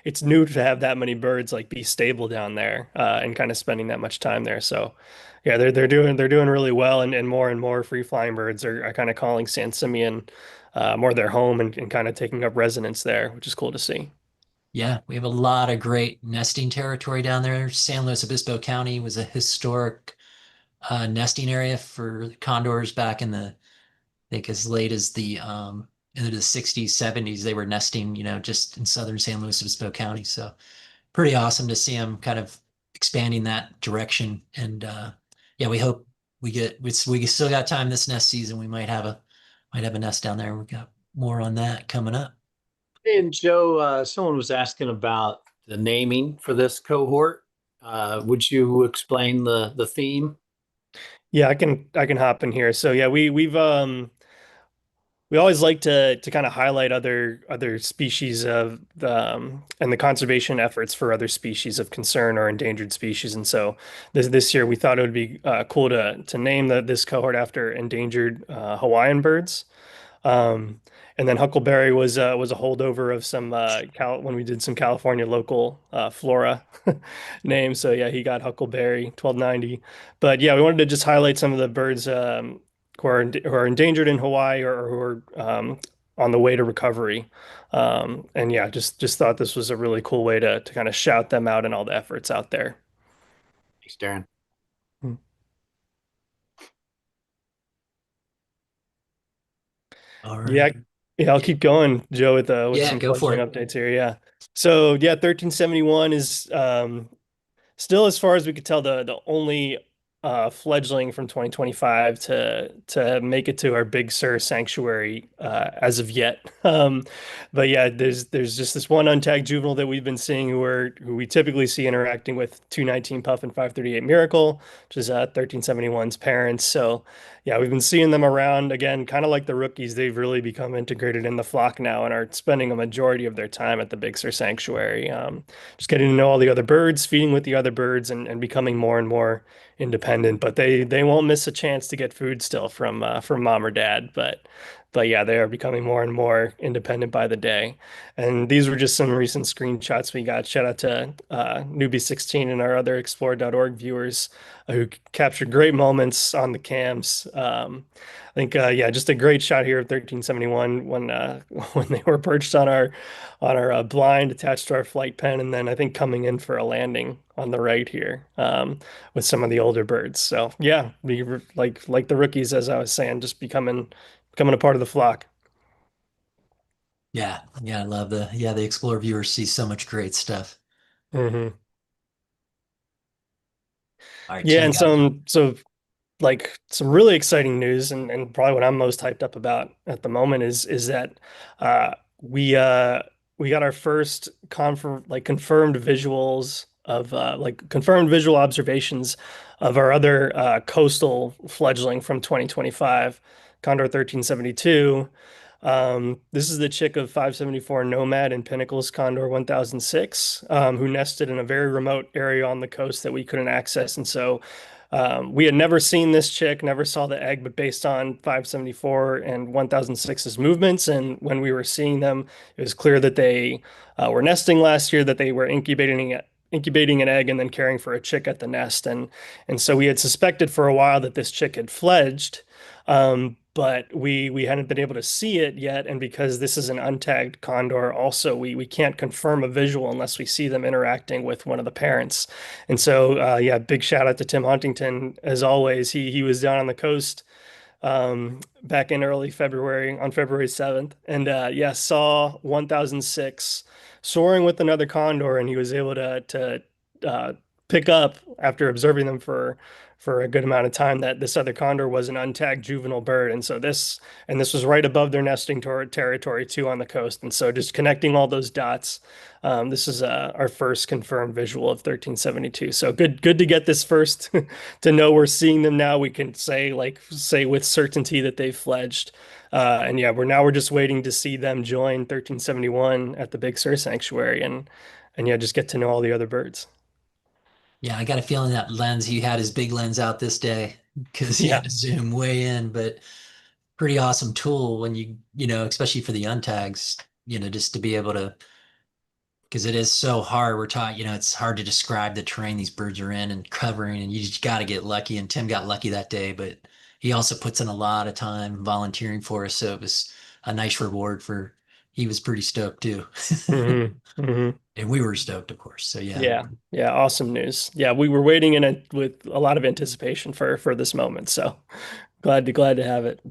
S4: it's new to have that many birds like be stable down there and kind of spending that much time there. So yeah, they're doing really well and more free flying birds are kind of calling San Simeon more their home and kind of taking up residence there, which is cool to see.
S5: Yeah, we have a lot of great nesting territory down there. San Luis Obispo County was a historic nesting area for condors back in I think as late as into the 60s, 70s. They were nesting, just in southern San Luis Obispo County. So pretty awesome to see them kind of expanding that direction. And yeah, we hope we still got time this nest season. We might have a nest down there. We've got more on that coming up.
S1: Hey, and Joe, someone was asking about the naming for this cohort. Would you explain the theme?
S4: Yeah, I can hop in here. So yeah, we always like to kind of highlight other species of and the conservation efforts for other species of concern or endangered species. And so this year we thought it would be cool to name this cohort after endangered Hawaiian birds. Um, and then Huckleberry was a holdover of some when we did some California local flora names. So yeah, he got Huckleberry 1290. But yeah, we wanted to just highlight some of the birds who are endangered in Hawaii or who are on the way to recovery. And yeah, just thought this was a really cool way to kind of shout them out and all the efforts out there.
S1: Thanks, Darren.
S4: Hmm.
S5: All
S4: Yeah,
S5: right.
S4: yeah, I'll keep going, Joe, with
S5: Yeah,
S4: some
S5: go for
S4: fledgling
S5: it.
S4: updates here. Yeah. So yeah, 1371 is still, as far as we could tell, the only fledgling from 2025 to make it to our Big Sur sanctuary as of yet. But yeah, there's just this one untagged juvenile that we've been seeing who we typically see interacting with 219 Puff and 538 Miracle, which is 1371's parents. So yeah, we've been seeing them around again, kind of like the rookies. They've really become integrated in the flock now and are spending a majority of their time at the Big Sur sanctuary. Just getting to know all the other birds, feeding with the other birds, and becoming more and more independent. But they won't miss a chance to get food still from mom or dad. But yeah, they are becoming more and more independent by the day. And these were just some recent screenshots we got. Shout out to Newbie 16 and our other explore.org viewers who captured great moments on the cams. I think yeah, just a great shot here of 1371 when when they were perched on our blind attached to our flight pen, and then I think coming in for a landing on the right here with some of the older birds. So yeah, we were like the rookies, as I was saying, just becoming a part of the flock.
S5: Yeah, yeah, I love the Explore viewers see so much great stuff.
S4: Hmm.
S5: All right,
S4: Yeah,
S5: Tim
S4: and
S5: got
S4: some really exciting news, and probably what I'm most hyped up about at the moment is that uh, we uh, we got our first confirmed visuals of confirmed visual observations of our other coastal fledgling from 2025, Condor 1372. This is the chick of 574 Nomad and Pinnacles Condor 1006, who nested in a very remote area on the coast that we couldn't access. And so we had never seen this chick, never saw the egg, but based on 574 and 1006's movements, and when we were seeing them, it was clear that they were nesting last year, that they were incubating an egg and then caring for a chick at the nest. And so we had suspected for a while that this chick had fledged. But we hadn't been able to see it yet, and because this is an untagged condor, also we can't confirm a visual unless we see them interacting with one of the parents. And so yeah, big shout out to Tim Huntington as always. He was down on the coast back in early February on February 7th, and yeah, saw 1006 soaring with another condor, and he was able to uh, pick up after observing them for a good amount of time that this other condor was an untagged juvenile bird. And so this was right above their nesting territory too on the coast. And so just connecting all those dots, this is our first confirmed visual of 1372. So good to get this first to know we're seeing them now. We can say with certainty that they've fledged. And yeah, we're just waiting to see them join 1371 at the Big Sur Sanctuary and yeah, just get to know all the other birds.
S5: Yeah, I got a feeling that lens, he had his big lens out this day because he
S4: Yeah.
S5: had to zoom way in, but pretty awesome tool when especially for the untags, just to be able to, because it is so hard. We're taught, it's hard to describe the terrain these birds are in and covering, and you just got to get lucky. And Tim got lucky that day, but he also puts in a lot of time volunteering for us. So it was a nice reward he was pretty stoked too.
S4: Hmm. Hmm.
S5: And we were stoked, of course. So yeah.
S4: Yeah, yeah, awesome news. Yeah, we were waiting in it with a lot of anticipation for this moment. So glad to have it.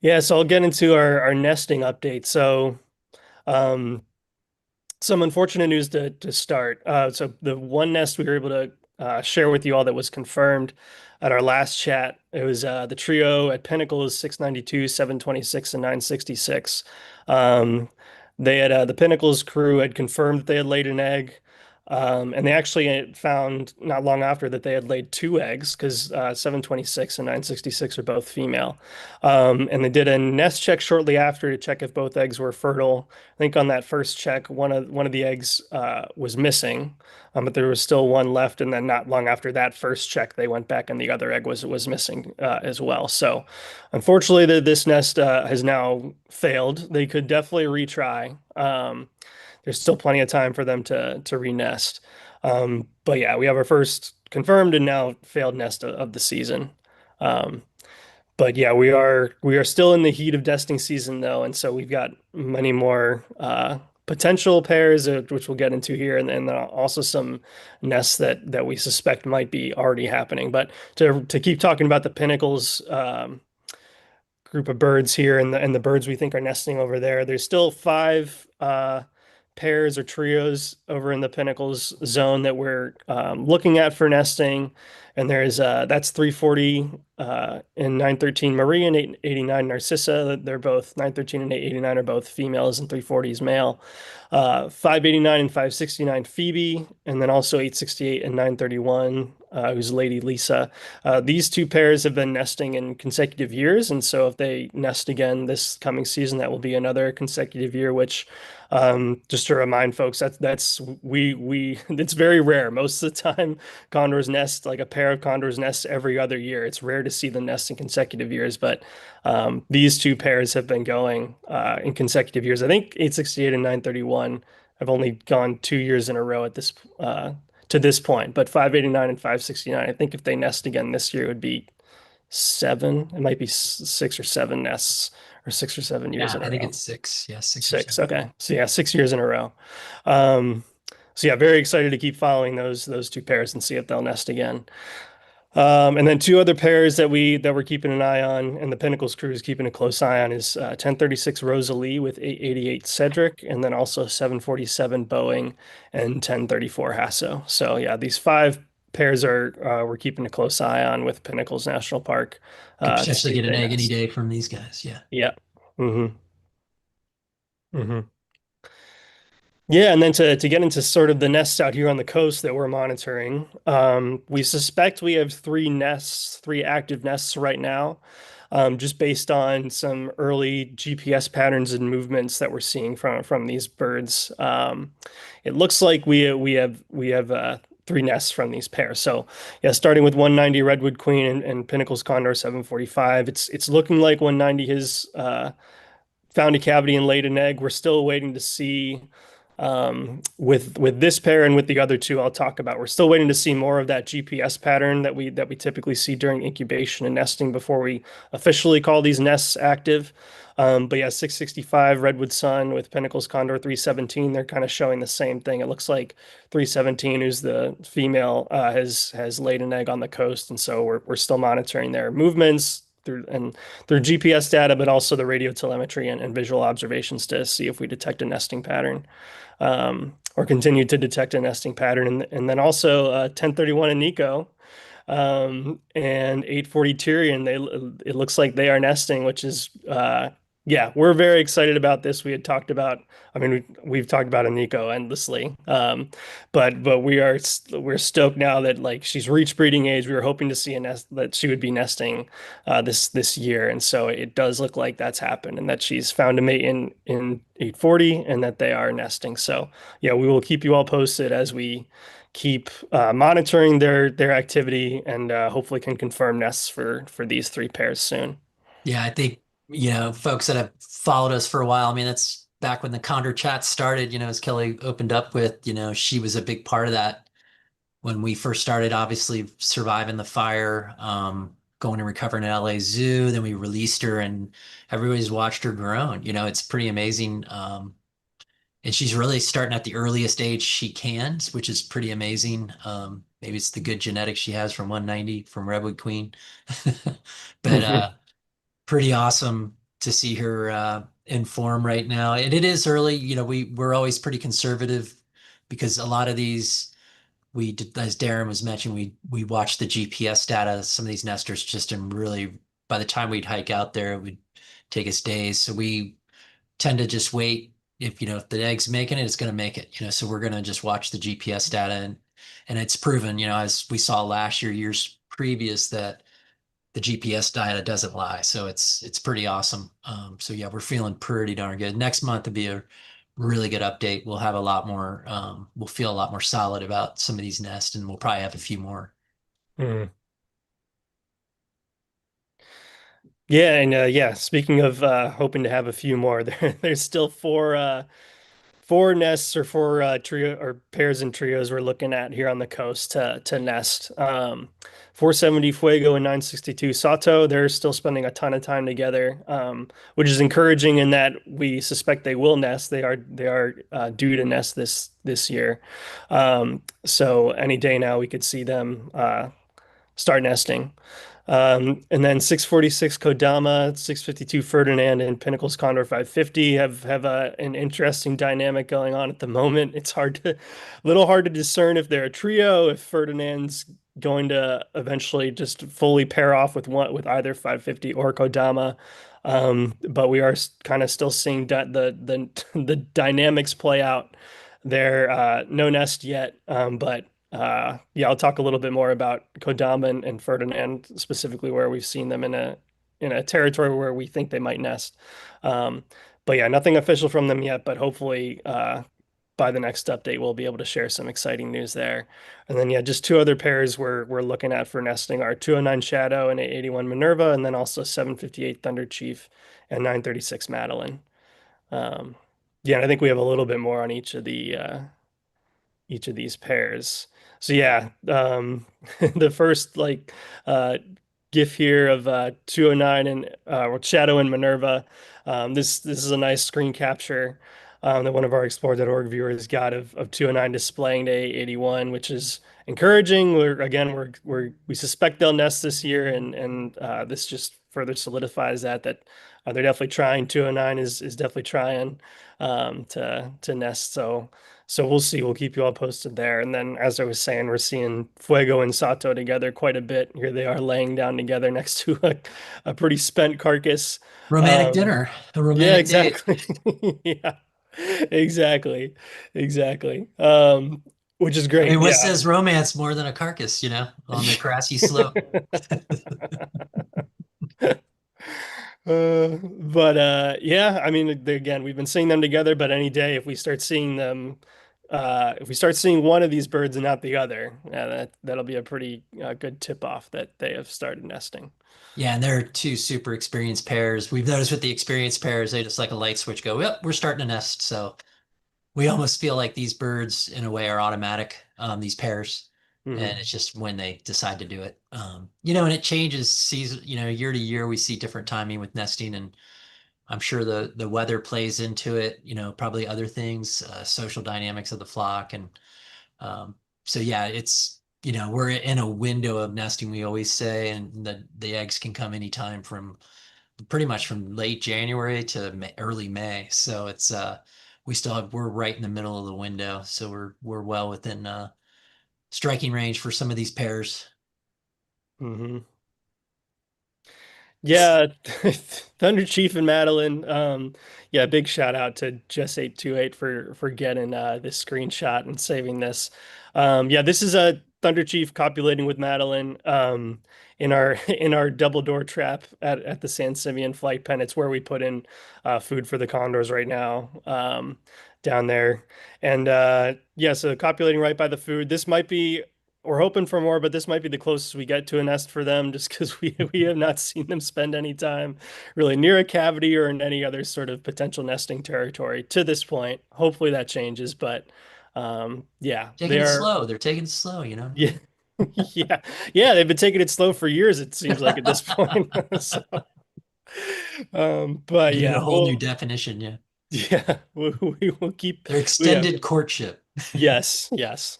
S4: Yeah, so I'll get into our nesting update. So um some unfortunate news to start. So the one nest we were able to share with you all that was confirmed at our last chat. It was the trio at Pinnacles 692, 726, and 966. They had the Pinnacles crew had confirmed that they had laid an egg. And they actually found not long after that they had laid two eggs because 726 and 966 are both female. And they did a nest check shortly after to check if both eggs were fertile. I think on that first check, one of the eggs was missing, but there was still one left. And then not long after that first check, they went back and the other egg was missing as well. So unfortunately, this nest has now failed. They could definitely retry. There's still plenty of time for them to re-nest. But yeah, we have our first confirmed and now failed nest of the season. But yeah, we are still in the heat of nesting season though, and so we've got many more potential pairs, which we'll get into here, and then also some nests that we suspect might be already happening. But to keep talking about the Pinnacles group of birds here and the birds we think are nesting over there, there's still five pairs or trios over in the Pinnacles zone that we're looking at for nesting. And there's that's 340 and 913 Marie and 889 Narcissa. They're both 913 and 889 are both females and 340 is male. 589 and 569 Phoebe, and then also 868 and 931, who's Lady Lisa. These two pairs have been nesting in consecutive years, and so if they nest again this coming season, that will be another consecutive year, which just to remind folks, that's we it's very rare. Most of the time, condors nest, like a pair of condors nests every other year. It's rare to see them nest in consecutive years, but these two pairs have been going in consecutive years. I think 868 and 931 have only gone 2 years in a row at this to this point, but 589 and 569, I think if they nest again this year, it would be seven. It might be 6 or 7 nests or 6 or 7 years
S5: Yeah,
S4: in a
S5: I think
S4: row.
S5: it's six. Yeah, six.
S4: Six. Okay. So yeah, 6 years in a row. So yeah, very excited to keep following those two pairs and see if they'll nest again. And then two other pairs that we're keeping an eye on, and the Pinnacles crew is keeping a close eye on, is 1036 Rosalie with 888 Cedric, and then also 747 Boeing and 1034 Hasso. So yeah, these five pairs are we're keeping a close eye on with Pinnacles National Park.
S5: Could
S4: To
S5: potentially
S4: see if
S5: get an
S4: they
S5: egg any
S4: nest.
S5: day from these guys. Yeah.
S4: Yeah. Mm-hmm. Mm-hmm. Yeah, and then to get into sort of the nests out here on the coast that we're monitoring, we suspect we have three active nests right now, just based on some early GPS patterns and movements that we're seeing from these birds. It looks like we have three nests from these pairs. So yeah, starting with 190 Redwood Queen and Pinnacles Condor 745, it's looking like 190 has found a cavity and laid an egg. We're still waiting to see with this pair and with the other two I'll talk about. We're still waiting to see more of that GPS pattern that we typically see during incubation and nesting before we officially call these nests active. But yeah, 665 Redwood Sun with Pinnacles Condor 317, they're kind of showing the same thing. It looks like 317, who's the female, has laid an egg on the coast, and so we're still monitoring their movements through GPS data, but also the radio telemetry and visual observations to see if we detect a nesting pattern, or continue to detect a nesting pattern. And then also 1031 and Nico and 840 Tyrion, it looks like they are nesting, which is yeah, we're very excited about this. We had talked about, I mean, we've talked about Aniko endlessly, but we're stoked now that like she's reached breeding age. We were hoping to see a nest that she would be nesting this year, and so it does look like that's happened, and that she's found a mate in 840, and that they are nesting. So yeah, we will keep you all posted as we keep monitoring their activity, and hopefully can confirm nests for these three pairs soon.
S5: Yeah, I think, folks that have followed us for a while, I mean, that's back when the Condor Chat started, as Kelly opened up with, she was a big part of that when we first started, obviously surviving the fire, going and recovering at LA Zoo. Then we released her and everybody's watched her grow. It's pretty amazing. And she's really starting at the earliest age she can, which is pretty amazing. Maybe it's the good genetics she has from 190 from Redwood Queen. But pretty awesome to see her in form right now. And it is early. We're always pretty conservative because a lot of these we did, as Darren was mentioning, we watched the GPS data. Some of these nesters just in really, by the time we'd hike out there, it would take us days. So we tend to just wait. If if the egg's making it, it's going to make it. So we're going to just watch the GPS data, and it's proven, as we saw last year, years previous, that the GPS data doesn't lie. So it's pretty awesome. So yeah, we're feeling pretty darn good. Next month will be a really good update. We'll have a lot more. We'll feel a lot more solid about some of these nests, and we'll probably have a few more.
S4: Mhm. Yeah, and yeah, speaking of hoping to have a few more, there's still four nests or four trio or pairs and trios we're looking at here on the coast to nest. 470 Fuego and 962 Sato, they're still spending a ton of time together, which is encouraging in that we suspect they will nest. They are due to nest this year. So any day now we could see them start nesting. And then 646 Kodama, 652 Ferdinand, and Pinnacles Condor 550 have an interesting dynamic going on at the moment. It's a little hard to discern if they're a trio, if Ferdinand's going to eventually just fully pair off with either 550 or Kodama. But we are kind of still seeing the dynamics play out there. No nest yet, but yeah, I'll talk a little bit more about Kodama and Ferdinand, specifically where we've seen them in a territory where we think they might nest. Um, but yeah, nothing official from them yet, but hopefully by the next update we'll be able to share some exciting news there. And then yeah, just two other pairs we're looking at for nesting are 209 Shadow and 881 Minerva, and then also 758 Thunder Chief and 936 Madeline. Um, yeah, and I think we have a little bit more on each of these pairs. So yeah, the first uh GIF here of 209 and Shadow and Minerva. This is a nice screen capture that one of our explore.org viewers got of 209 displaying to 81, which is encouraging. We suspect they'll nest this year, and this just further solidifies that they're definitely trying. 209 is definitely trying to nest. So we'll see. We'll keep you all posted there. And then, as I was saying, we're seeing Fuego and Sato together quite a bit. Here they are laying down together next to a pretty spent carcass.
S5: Romantic
S4: Um,
S5: dinner, a
S4: yeah,
S5: romantic date.
S4: exactly. Yeah, exactly. Exactly. Which is
S5: I mean,
S4: great.
S5: what
S4: Yeah.
S5: says romance more than a carcass, on the grassy slope?
S4: But yeah, I mean, again, we've been seeing them together, but any day if we start seeing them, if we start seeing one of these birds and not the other, yeah, that'll be a pretty good tip off that they have started nesting.
S5: Yeah, and they're two super experienced pairs. We've noticed with the experienced pairs, they just like a light switch go, yep, we're starting to nest. So we almost feel like these birds, in a way, are automatic, these pairs. And
S4: Hmm.
S5: it's just when they decide to do it. And it changes season, year to year, we see different timing with nesting. And I'm sure the weather plays into it, probably other things, social dynamics of the flock. And um, so yeah, we're in a window of nesting, we always say, and the eggs can come anytime from pretty much from late January to early May. So we're right in the middle of the window. So we're well within striking range for some of these pairs.
S4: Hmm. Yeah, Thunder Chief and Madeline. Yeah, big shout out to Jess828 for getting this screenshot and saving this. Yeah, this is a Thunder Chief copulating with Madeline in our in our double door trap at the San Simeon flight pen. It's where we put in food for the condors right now down there. And yeah, so copulating right by the food. This might be we're hoping for more, but this might be the closest we get to a nest for them, just because we have not seen them spend any time really near a cavity or in any other sort of potential nesting territory to this point. Hopefully that changes, but yeah,
S5: Taking it
S4: they're
S5: slow. They're taking it slow.
S4: yeah. Yeah, yeah, they've been taking it slow for years, it seems like at this point. So, but
S5: You get a
S4: yeah,
S5: whole new definition. Yeah.
S4: yeah, we will keep,
S5: Their
S4: yeah,
S5: extended courtship.
S4: yes, yes.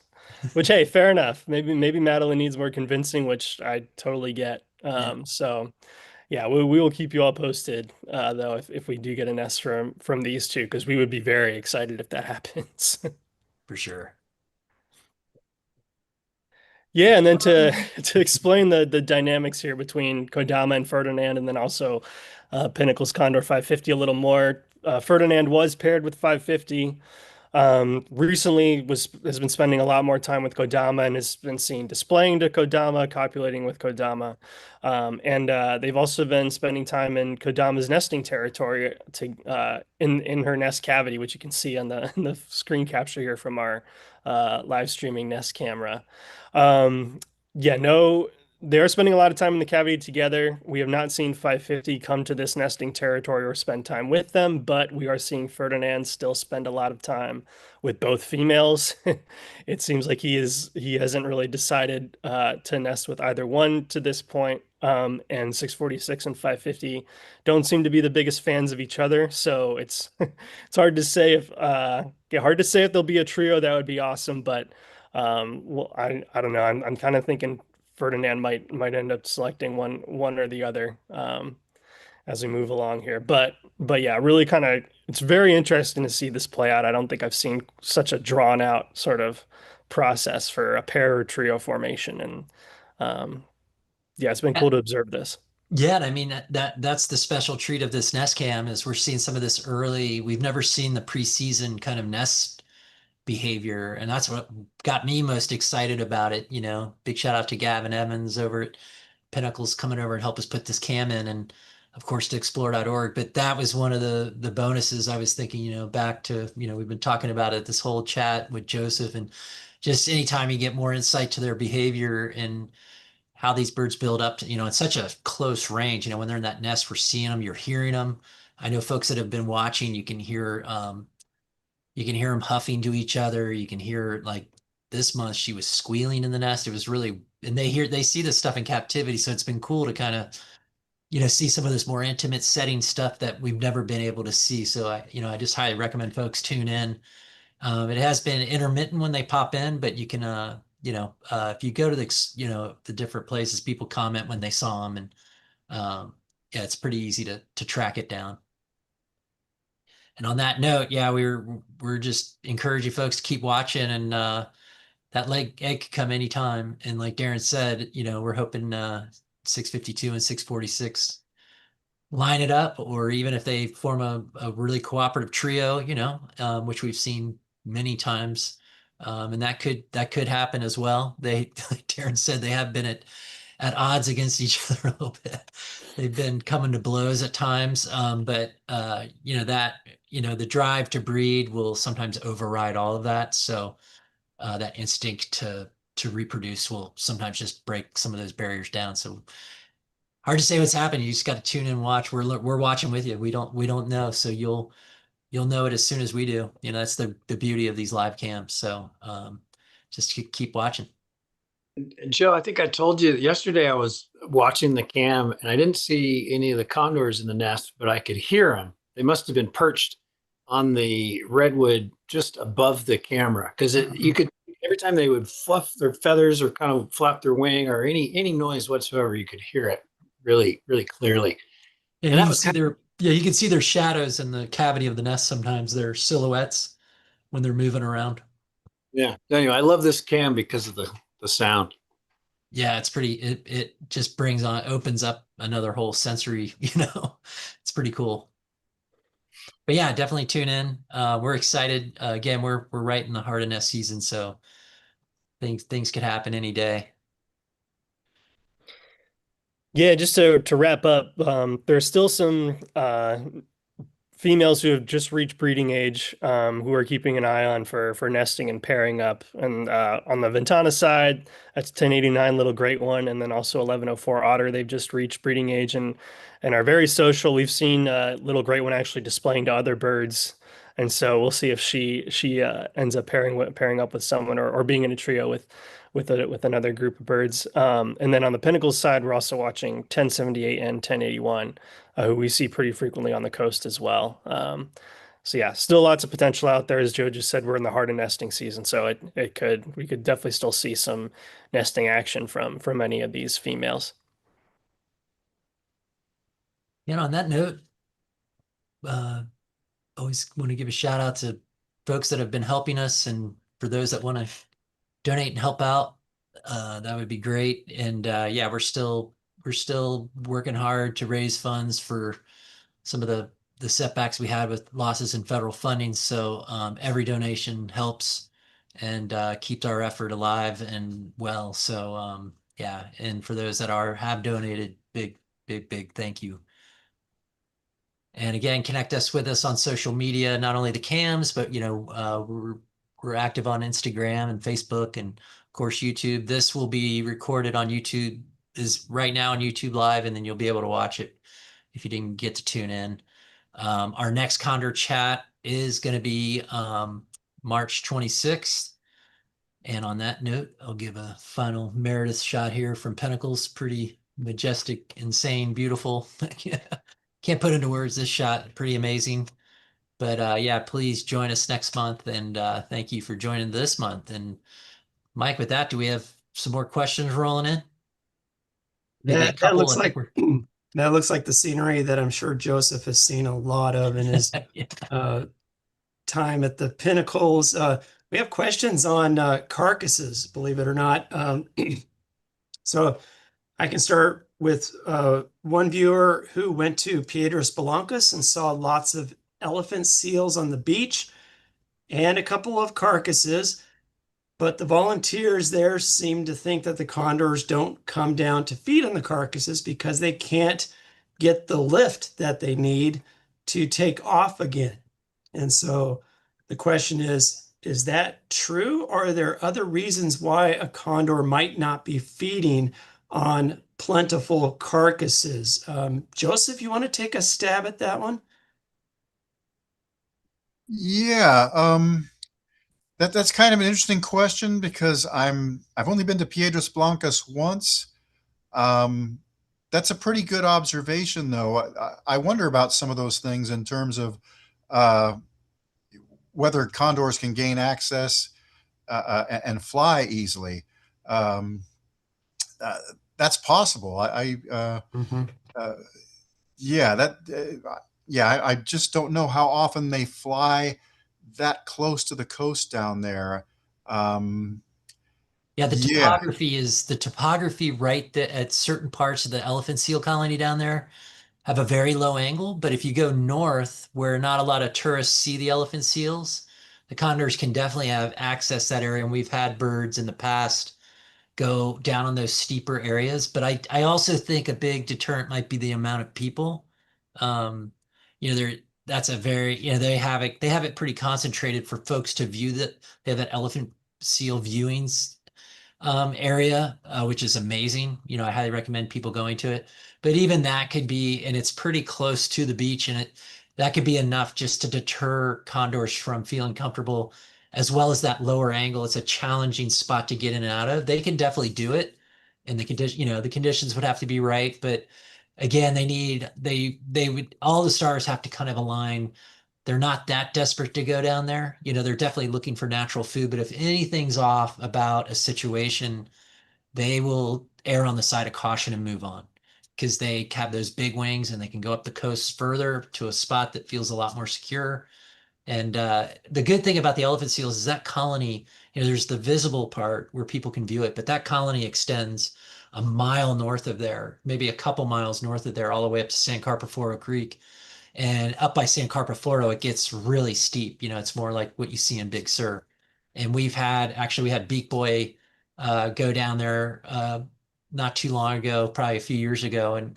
S4: Which, hey, fair enough. Maybe Madeline needs more convincing, which I totally get.
S5: Yeah,
S4: So yeah, we will keep you all posted, though, if we do get a nest from these two, because we would be very excited if that happens.
S5: for sure.
S4: Yeah, and then to to explain the dynamics here between Kodama and Ferdinand, and then also Pinnacles Condor 550 a little more. Ferdinand was paired with 550. Recently has been spending a lot more time with Kodama and has been seen displaying to Kodama, copulating with Kodama, and they've also been spending time in Kodama's nesting territory to in her nest cavity, which you can see on the in the screen capture here from our live streaming Nest camera. Um, yeah, no, they're spending a lot of time in the cavity together. We have not seen 550 come to this nesting territory or spend time with them, but we are seeing Ferdinand still spend a lot of time with both females. It seems like he hasn't really decided to nest with either one to this point. And 646 and 550 don't seem to be the biggest fans of each other. So it's it's hard to say if yeah, hard to say if there'll be a trio. That would be awesome, but well, I don't know. I'm kind of thinking Ferdinand might end up selecting one or the other as we move along here. But yeah, really kind of it's very interesting to see this play out. I don't think I've seen such a drawn out sort of process for a pair or trio formation, and um, yeah, it's been cool to observe this.
S5: Yeah, and I mean that's the special treat of this nest cam is we're seeing some of this early. We've never seen the preseason kind of nest behavior, and that's what got me most excited about it. You know, big shout out to Gavin Evans over at Pinnacles coming over and help us put this cam in, and of course to explore.org. But that was one of the bonuses I was thinking. You know, back to we've been talking about it this whole chat with Joseph, and just anytime you get more insight to their behavior and how these birds build up to, it's such a close range. When they're in that nest, we're seeing them, you're hearing them. I know folks that have been watching, you can hear them huffing to each other. You can hear like this month she was squealing in the nest. It was really, and they see this stuff in captivity. So it's been cool to kind of, see some of this more intimate setting stuff that we've never been able to see. So I just highly recommend folks tune in. It has been intermittent when they pop in, but you can, if you go to the different places, people comment when they saw them, and yeah, it's pretty easy to track it down. And on that note, yeah, we're just encouraging folks to keep watching, and that egg could come anytime. And like Darren said, we're hoping 652 and 646 line it up, or even if they form a really cooperative trio, which we've seen many times. And that could happen as well. They, like Darren said, they have been at odds against each other a little bit. They've been coming to blows at times. But the drive to breed will sometimes override all of that. So that instinct to reproduce will sometimes just break some of those barriers down. So hard to say what's happening. You just got to tune in and watch. We're watching with you. We don't know. So you'll know it as soon as we do. That's the beauty of these live cams. So just keep watching.
S1: And Joe, I think I told you yesterday I was watching the cam and I didn't see any of the condors in the nest, but I could hear them. They must have been perched on the redwood just above the camera because you could every time they would fluff their feathers or kind of flap their wing or any noise whatsoever, you could hear it really, really clearly.
S5: And
S1: that
S5: you can
S1: was
S5: see you can see their shadows in the cavity of the nest sometimes, their silhouettes when they're moving around.
S1: Yeah. Anyway, I love this cam because of the sound.
S5: Yeah, it's pretty, it just opens up another whole sensory, it's pretty cool. But yeah, definitely tune in. We're excited. Again, we're right in the heart of nest season, so things could happen any day.
S4: Yeah, just to wrap up, there's still some females who have just reached breeding age, who are keeping an eye on for nesting and pairing up. And on the Ventana side, that's 1089 little great one, and then also 1104 otter. They've just reached breeding age and are very social. We've seen little great one actually displaying to other birds, and so we'll see if she ends up pairing up with someone or being in a trio with another group of birds. And then on the Pinnacles side, we're also watching 1078 and 1081, who we see pretty frequently on the coast as well. So yeah, still lots of potential out there. As Joe just said, we're in the heart of nesting season, so we could definitely still see some nesting action from any of these females.
S5: On that note, always want to give a shout out to folks that have been helping us, and for those that want to donate and help out. That would be great. And yeah, we're still working hard to raise funds for some of the setbacks we had with losses in federal funding. So every donation helps and keeps our effort alive and well. So yeah, and for those that have donated, big thank you. And again, connect us with us on social media, not only the cams, but we're active on Instagram and Facebook and of course YouTube. This will be recorded on YouTube, is right now on YouTube Live, and then you'll be able to watch it if you didn't get to tune in. Our next Condor Chat is going to be March 26th. And on that note, I'll give a final Meredith shot here from Pinnacles. Pretty majestic, insane, beautiful. Can't put into words this shot. Pretty amazing. But yeah, please join us next month. And thank you for joining this month. And Mike, with that, do we have some more questions rolling in? Maybe a
S2: That
S5: couple.
S2: looks
S5: I think
S2: like that looks like the scenery that I'm sure Joseph has seen a lot of in his
S5: yeah.
S2: time at the Pinnacles. We have questions on carcasses, believe it or not. So I can start with one viewer who went to Piedras Blancas and saw lots of elephant seals on the beach and a couple of carcasses. But the volunteers there seem to think that the condors don't come down to feed on the carcasses because they can't get the lift that they need to take off again. And so the question is that true? Or are there other reasons why a condor might not be feeding on plentiful carcasses? Joseph, you want to take a stab at that one?
S3: Yeah, that's kind of an interesting question because I've only been to Piedras Blancas once. Um, that's a pretty good observation, though. I wonder about some of those things in terms of uh, whether condors can gain access and fly easily. Um, uh, that's possible.
S2: Mhm.
S3: Uh, yeah, yeah, I just don't know how often they fly that close to the coast down there. Um,
S5: Yeah,
S3: yeah,
S5: the topography right at certain parts of the elephant seal colony down there have a very low angle. But if you go north where not a lot of tourists see the elephant seals, the condors can definitely have access to that area. And we've had birds in the past go down on those steeper areas. But I also think a big deterrent might be the amount of people. Um, that's a very, they have it pretty concentrated for folks to view that. They have that elephant seal viewings area, which is amazing. I highly recommend people going to it. But even that could be, and it's pretty close to the beach, and that could be enough just to deter condors from feeling comfortable, as well as that lower angle. It's a challenging spot to get in and out of. They can definitely do it, and the conditions would have to be right. But again, they would all the stars have to kind of align. They're not that desperate to go down there. They're definitely looking for natural food, but if anything's off about a situation, they will err on the side of caution and move on because they have those big wings and they can go up the coast further to a spot that feels a lot more secure. And the good thing about the elephant seals is that colony, there's the visible part where people can view it, but that colony extends a mile north of there, maybe a couple miles north of there, all the way up to San Carpoforo Creek. And up by San Carpoforo, it gets really steep. It's more like what you see in Big Sur. And we had Beak Boy go down there not too long ago, probably a few years ago, and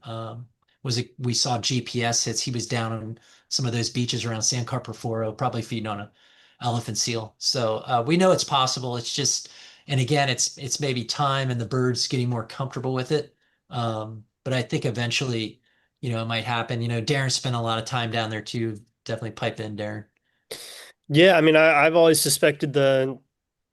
S5: we saw GPS hits. He was down on some of those beaches around San Carpoforo, probably feeding on an elephant seal. So we know it's possible. It's just, and again, it's maybe time and the birds getting more comfortable with it. But I think eventually it might happen. Darren spent a lot of time down there too. Definitely pipe in, Darren.
S4: Yeah, I mean, I've always suspected the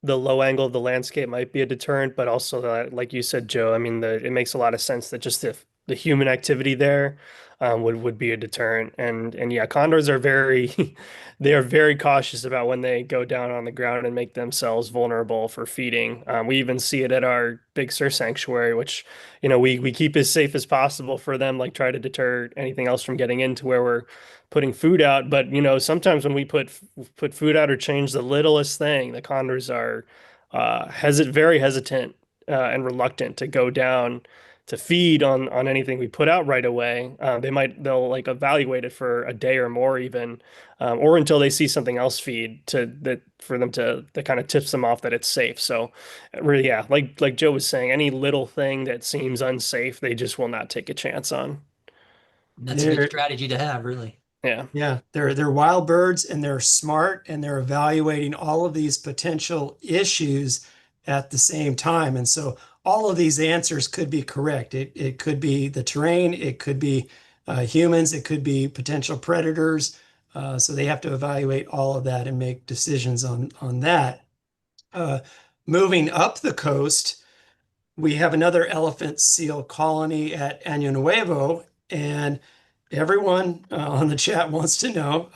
S4: low angle of the landscape might be a deterrent, but also like you said, Joe, I mean, it makes a lot of sense that just the human activity there would be a deterrent. And yeah, condors are very they are very cautious about when they go down on the ground and make themselves vulnerable for feeding. We even see it at our Big Sur sanctuary, which we keep as safe as possible for them, like try to deter anything else from getting into where we're putting food out. But sometimes when we put food out or change the littlest thing, the condors are very hesitant and reluctant to go down to feed on anything we put out right away. They'll like evaluate it for a day or more even, or until they see something else feed for them to that kind of tips them off that it's safe. So really, yeah, like Joe was saying, any little thing that seems unsafe, they just will not take a chance on.
S5: That's a good
S2: They're,
S5: strategy to have, really.
S4: Yeah.
S2: yeah, they're wild birds and they're smart and they're evaluating all of these potential issues at the same time. And so all of these answers could be correct. It could be the terrain, it could be humans, it could be potential predators. So they have to evaluate all of that and make decisions on that. Uh, moving up the coast, we have another elephant seal colony at Año Nuevo, and everyone on the chat wants to know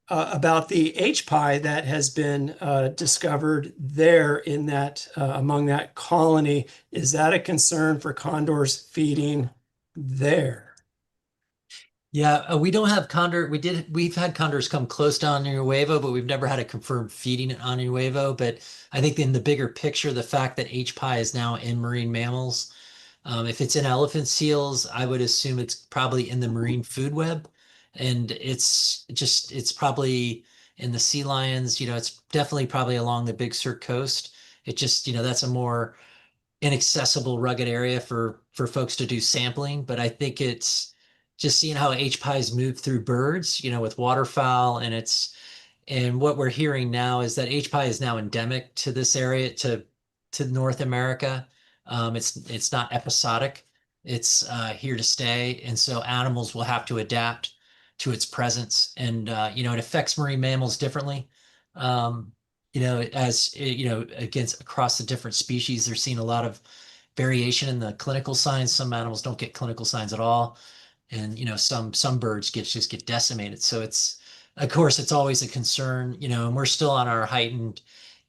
S2: about the H pie that has been discovered there in that among that colony. Is that a concern for condors feeding there?
S5: Yeah, we don't have condor. We've had condors come close to Año Nuevo, but we've never had a confirmed feeding at Año Nuevo. But I think in the bigger picture, the fact that H. pie is now in marine mammals, if it's in elephant seals, I would assume it's probably in the marine food web, and it's probably in the sea lions. It's definitely probably along the Big Sur coast. It just, that's a more inaccessible, rugged area for folks to do sampling. But I think it's just seeing how H. pies move through birds, with waterfowl, and what we're hearing now is that H. pie is now endemic to this area, to North America. It's not episodic. It's here to stay, and so animals will have to adapt to its presence, and it affects marine mammals differently. Um, against across the different species, they're seeing a lot of variation in the clinical signs. Some animals don't get clinical signs at all, and some birds just get decimated. So it's, of course, it's always a concern, and we're still on our heightened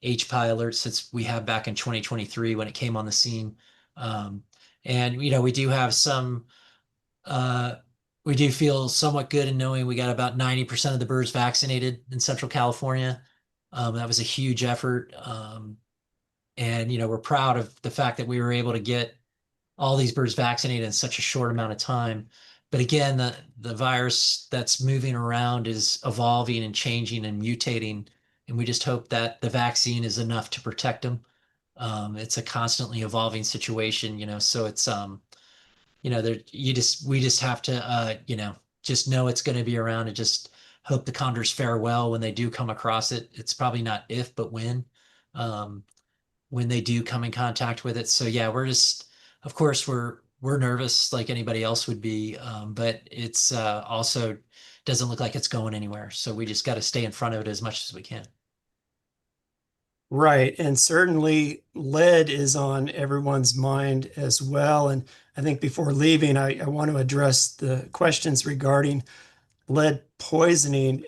S5: H. pie alert since we have back in 2023 when it came on the scene. Um, and we do have uh, we do feel somewhat good in knowing we got about 90% of the birds vaccinated in Central California. That was a huge effort. And we're proud of the fact that we were able to get all these birds vaccinated in such a short amount of time. But again, the virus that's moving around is evolving and changing and mutating, and we just hope that the vaccine is enough to protect them. It's a constantly evolving situation, so it's we just have to just know it's going to be around and just hope the condors fare well when they do come across it. It's probably not if, but um, when they do come in contact with it. So yeah, of course, we're nervous like anybody else would be, but it's also doesn't look like it's going anywhere. So we just got to stay in front of it as much as we can.
S2: Right. And certainly lead is on everyone's mind as well. And I think before leaving, I want to address the questions regarding lead poisoning.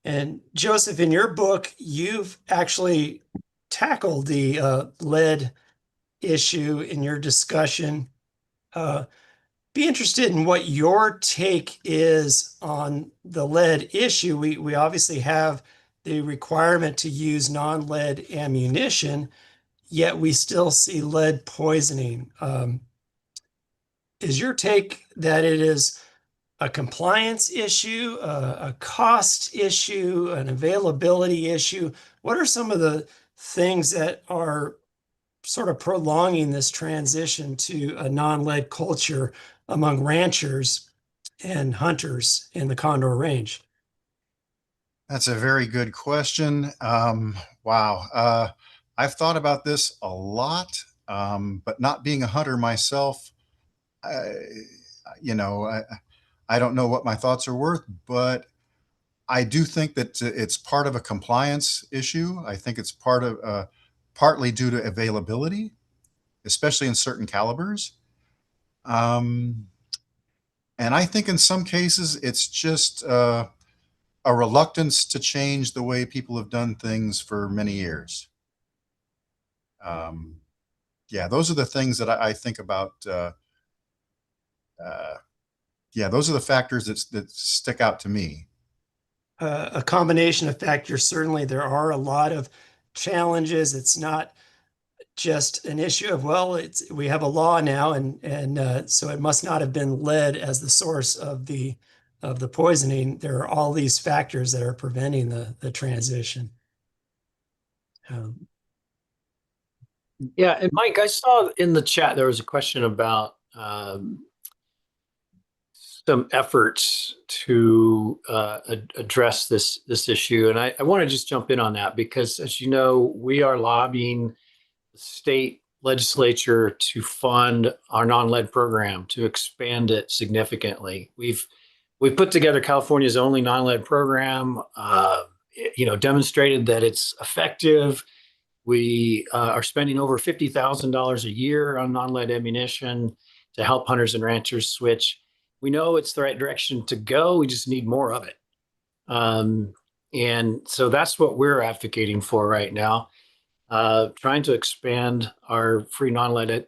S2: And Joseph, in your book, you've actually tackled the lead issue in your discussion. Be interested in what your take is on the lead issue. We obviously have the requirement to use non-lead ammunition, yet we still see lead poisoning. Is your take that it is a compliance issue, a cost issue, an availability issue? What are some of the things that are sort of prolonging this transition to a non-lead culture among ranchers and hunters in the Condor Range?
S3: That's a very good question. Wow. I've thought about this a lot, but not being a hunter myself, I, you know, I, I don't know what my thoughts are worth, but I do think that it's part of a compliance issue. I think it's partly due to availability, especially in certain calibers. Um, and I think in some cases it's just a reluctance to change the way people have done things for many years. Um, yeah, those are the things that I think about. Uh, yeah, those are the factors that stick out to me.
S2: A combination of factors. Certainly, there are a lot of challenges. It's not just an issue of, well, we have a law now, and so it must not have been lead as the source of the poisoning. There are all these factors that are preventing the transition.
S1: Yeah, and Mike, I saw in the chat there was a question about some efforts to address this issue, and I want to just jump in on that because, as you know, we are lobbying the state legislature to fund our non-lead program to expand it significantly. We've put together California's only non-lead program. Demonstrated that it's effective. We are spending over $50,000 a year on non-lead ammunition to help hunters and ranchers switch. We know it's the right direction to go. We just need more of it. And so that's what we're advocating for right now, trying to expand our free non-lead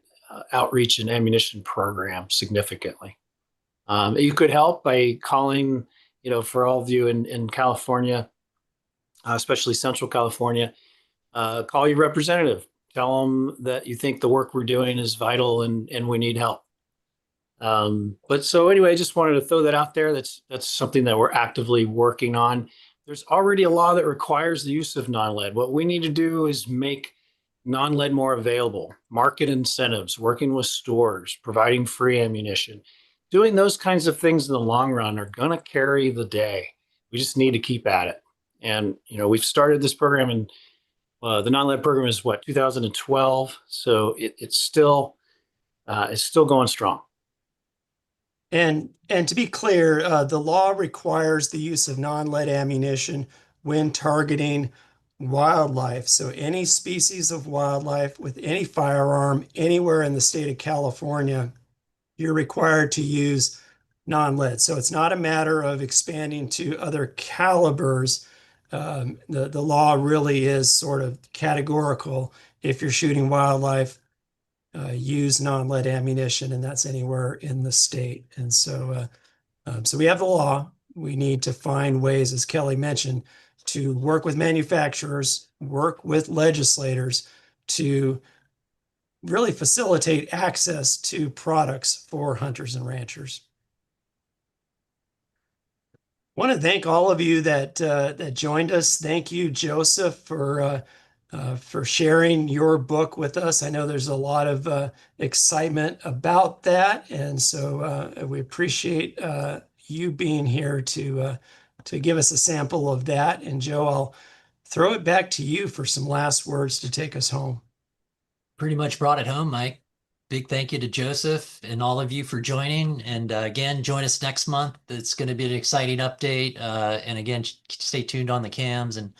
S1: outreach and ammunition program significantly. You could help by calling, for all of you in California, especially Central California, call your representative. Tell them that you think the work we're doing is vital and we need help. But so anyway, I just wanted to throw that out there. That's something that we're actively working on. There's already a law that requires the use of non-lead. What we need to do is make non-lead more available, market incentives, working with stores, providing free ammunition. Doing those kinds of things in the long run are going to carry the day. We just need to keep at it. And, we've started this program, and the non-lead program is 2012. So it's still going strong.
S2: And to be clear, the law requires the use of non-lead ammunition when targeting wildlife. So any species of wildlife with any firearm anywhere in the state of California, you're required to use non-lead. So it's not a matter of expanding to other calibers. The law really is sort of categorical. If you're shooting wildlife, use non-lead ammunition, and that's anywhere in the state. And so we have the law. We need to find ways, as Kelly mentioned, to work with manufacturers, work with legislators to really facilitate access to products for hunters and ranchers. I want to thank all of you that joined us. Thank you, Joseph, for sharing your book with us. I know there's a lot of excitement about that, and so we appreciate you being here to give us a sample of that. And Joe, I'll throw it back to you for some last words to take us home.
S5: Pretty much brought it home, Mike. Big thank you to Joseph and all of you for joining. And again, join us next month. It's going to be an exciting update. And again, stay tuned on the cams and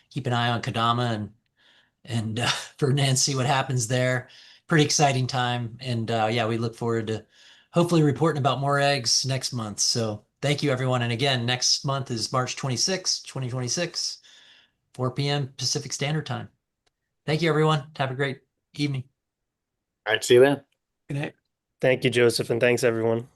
S5: keep an eye on Kadama and for Nancy, what happens there. Pretty exciting time. And yeah, we look forward to hopefully reporting about more eggs next month. So thank you, everyone. And again, next month is March 26, 2026, 4 p.m. Pacific Standard Time. Thank you, everyone. Have a great evening.
S1: All right, see you then.
S2: Good night.
S4: Thank you, Joseph, and thanks everyone.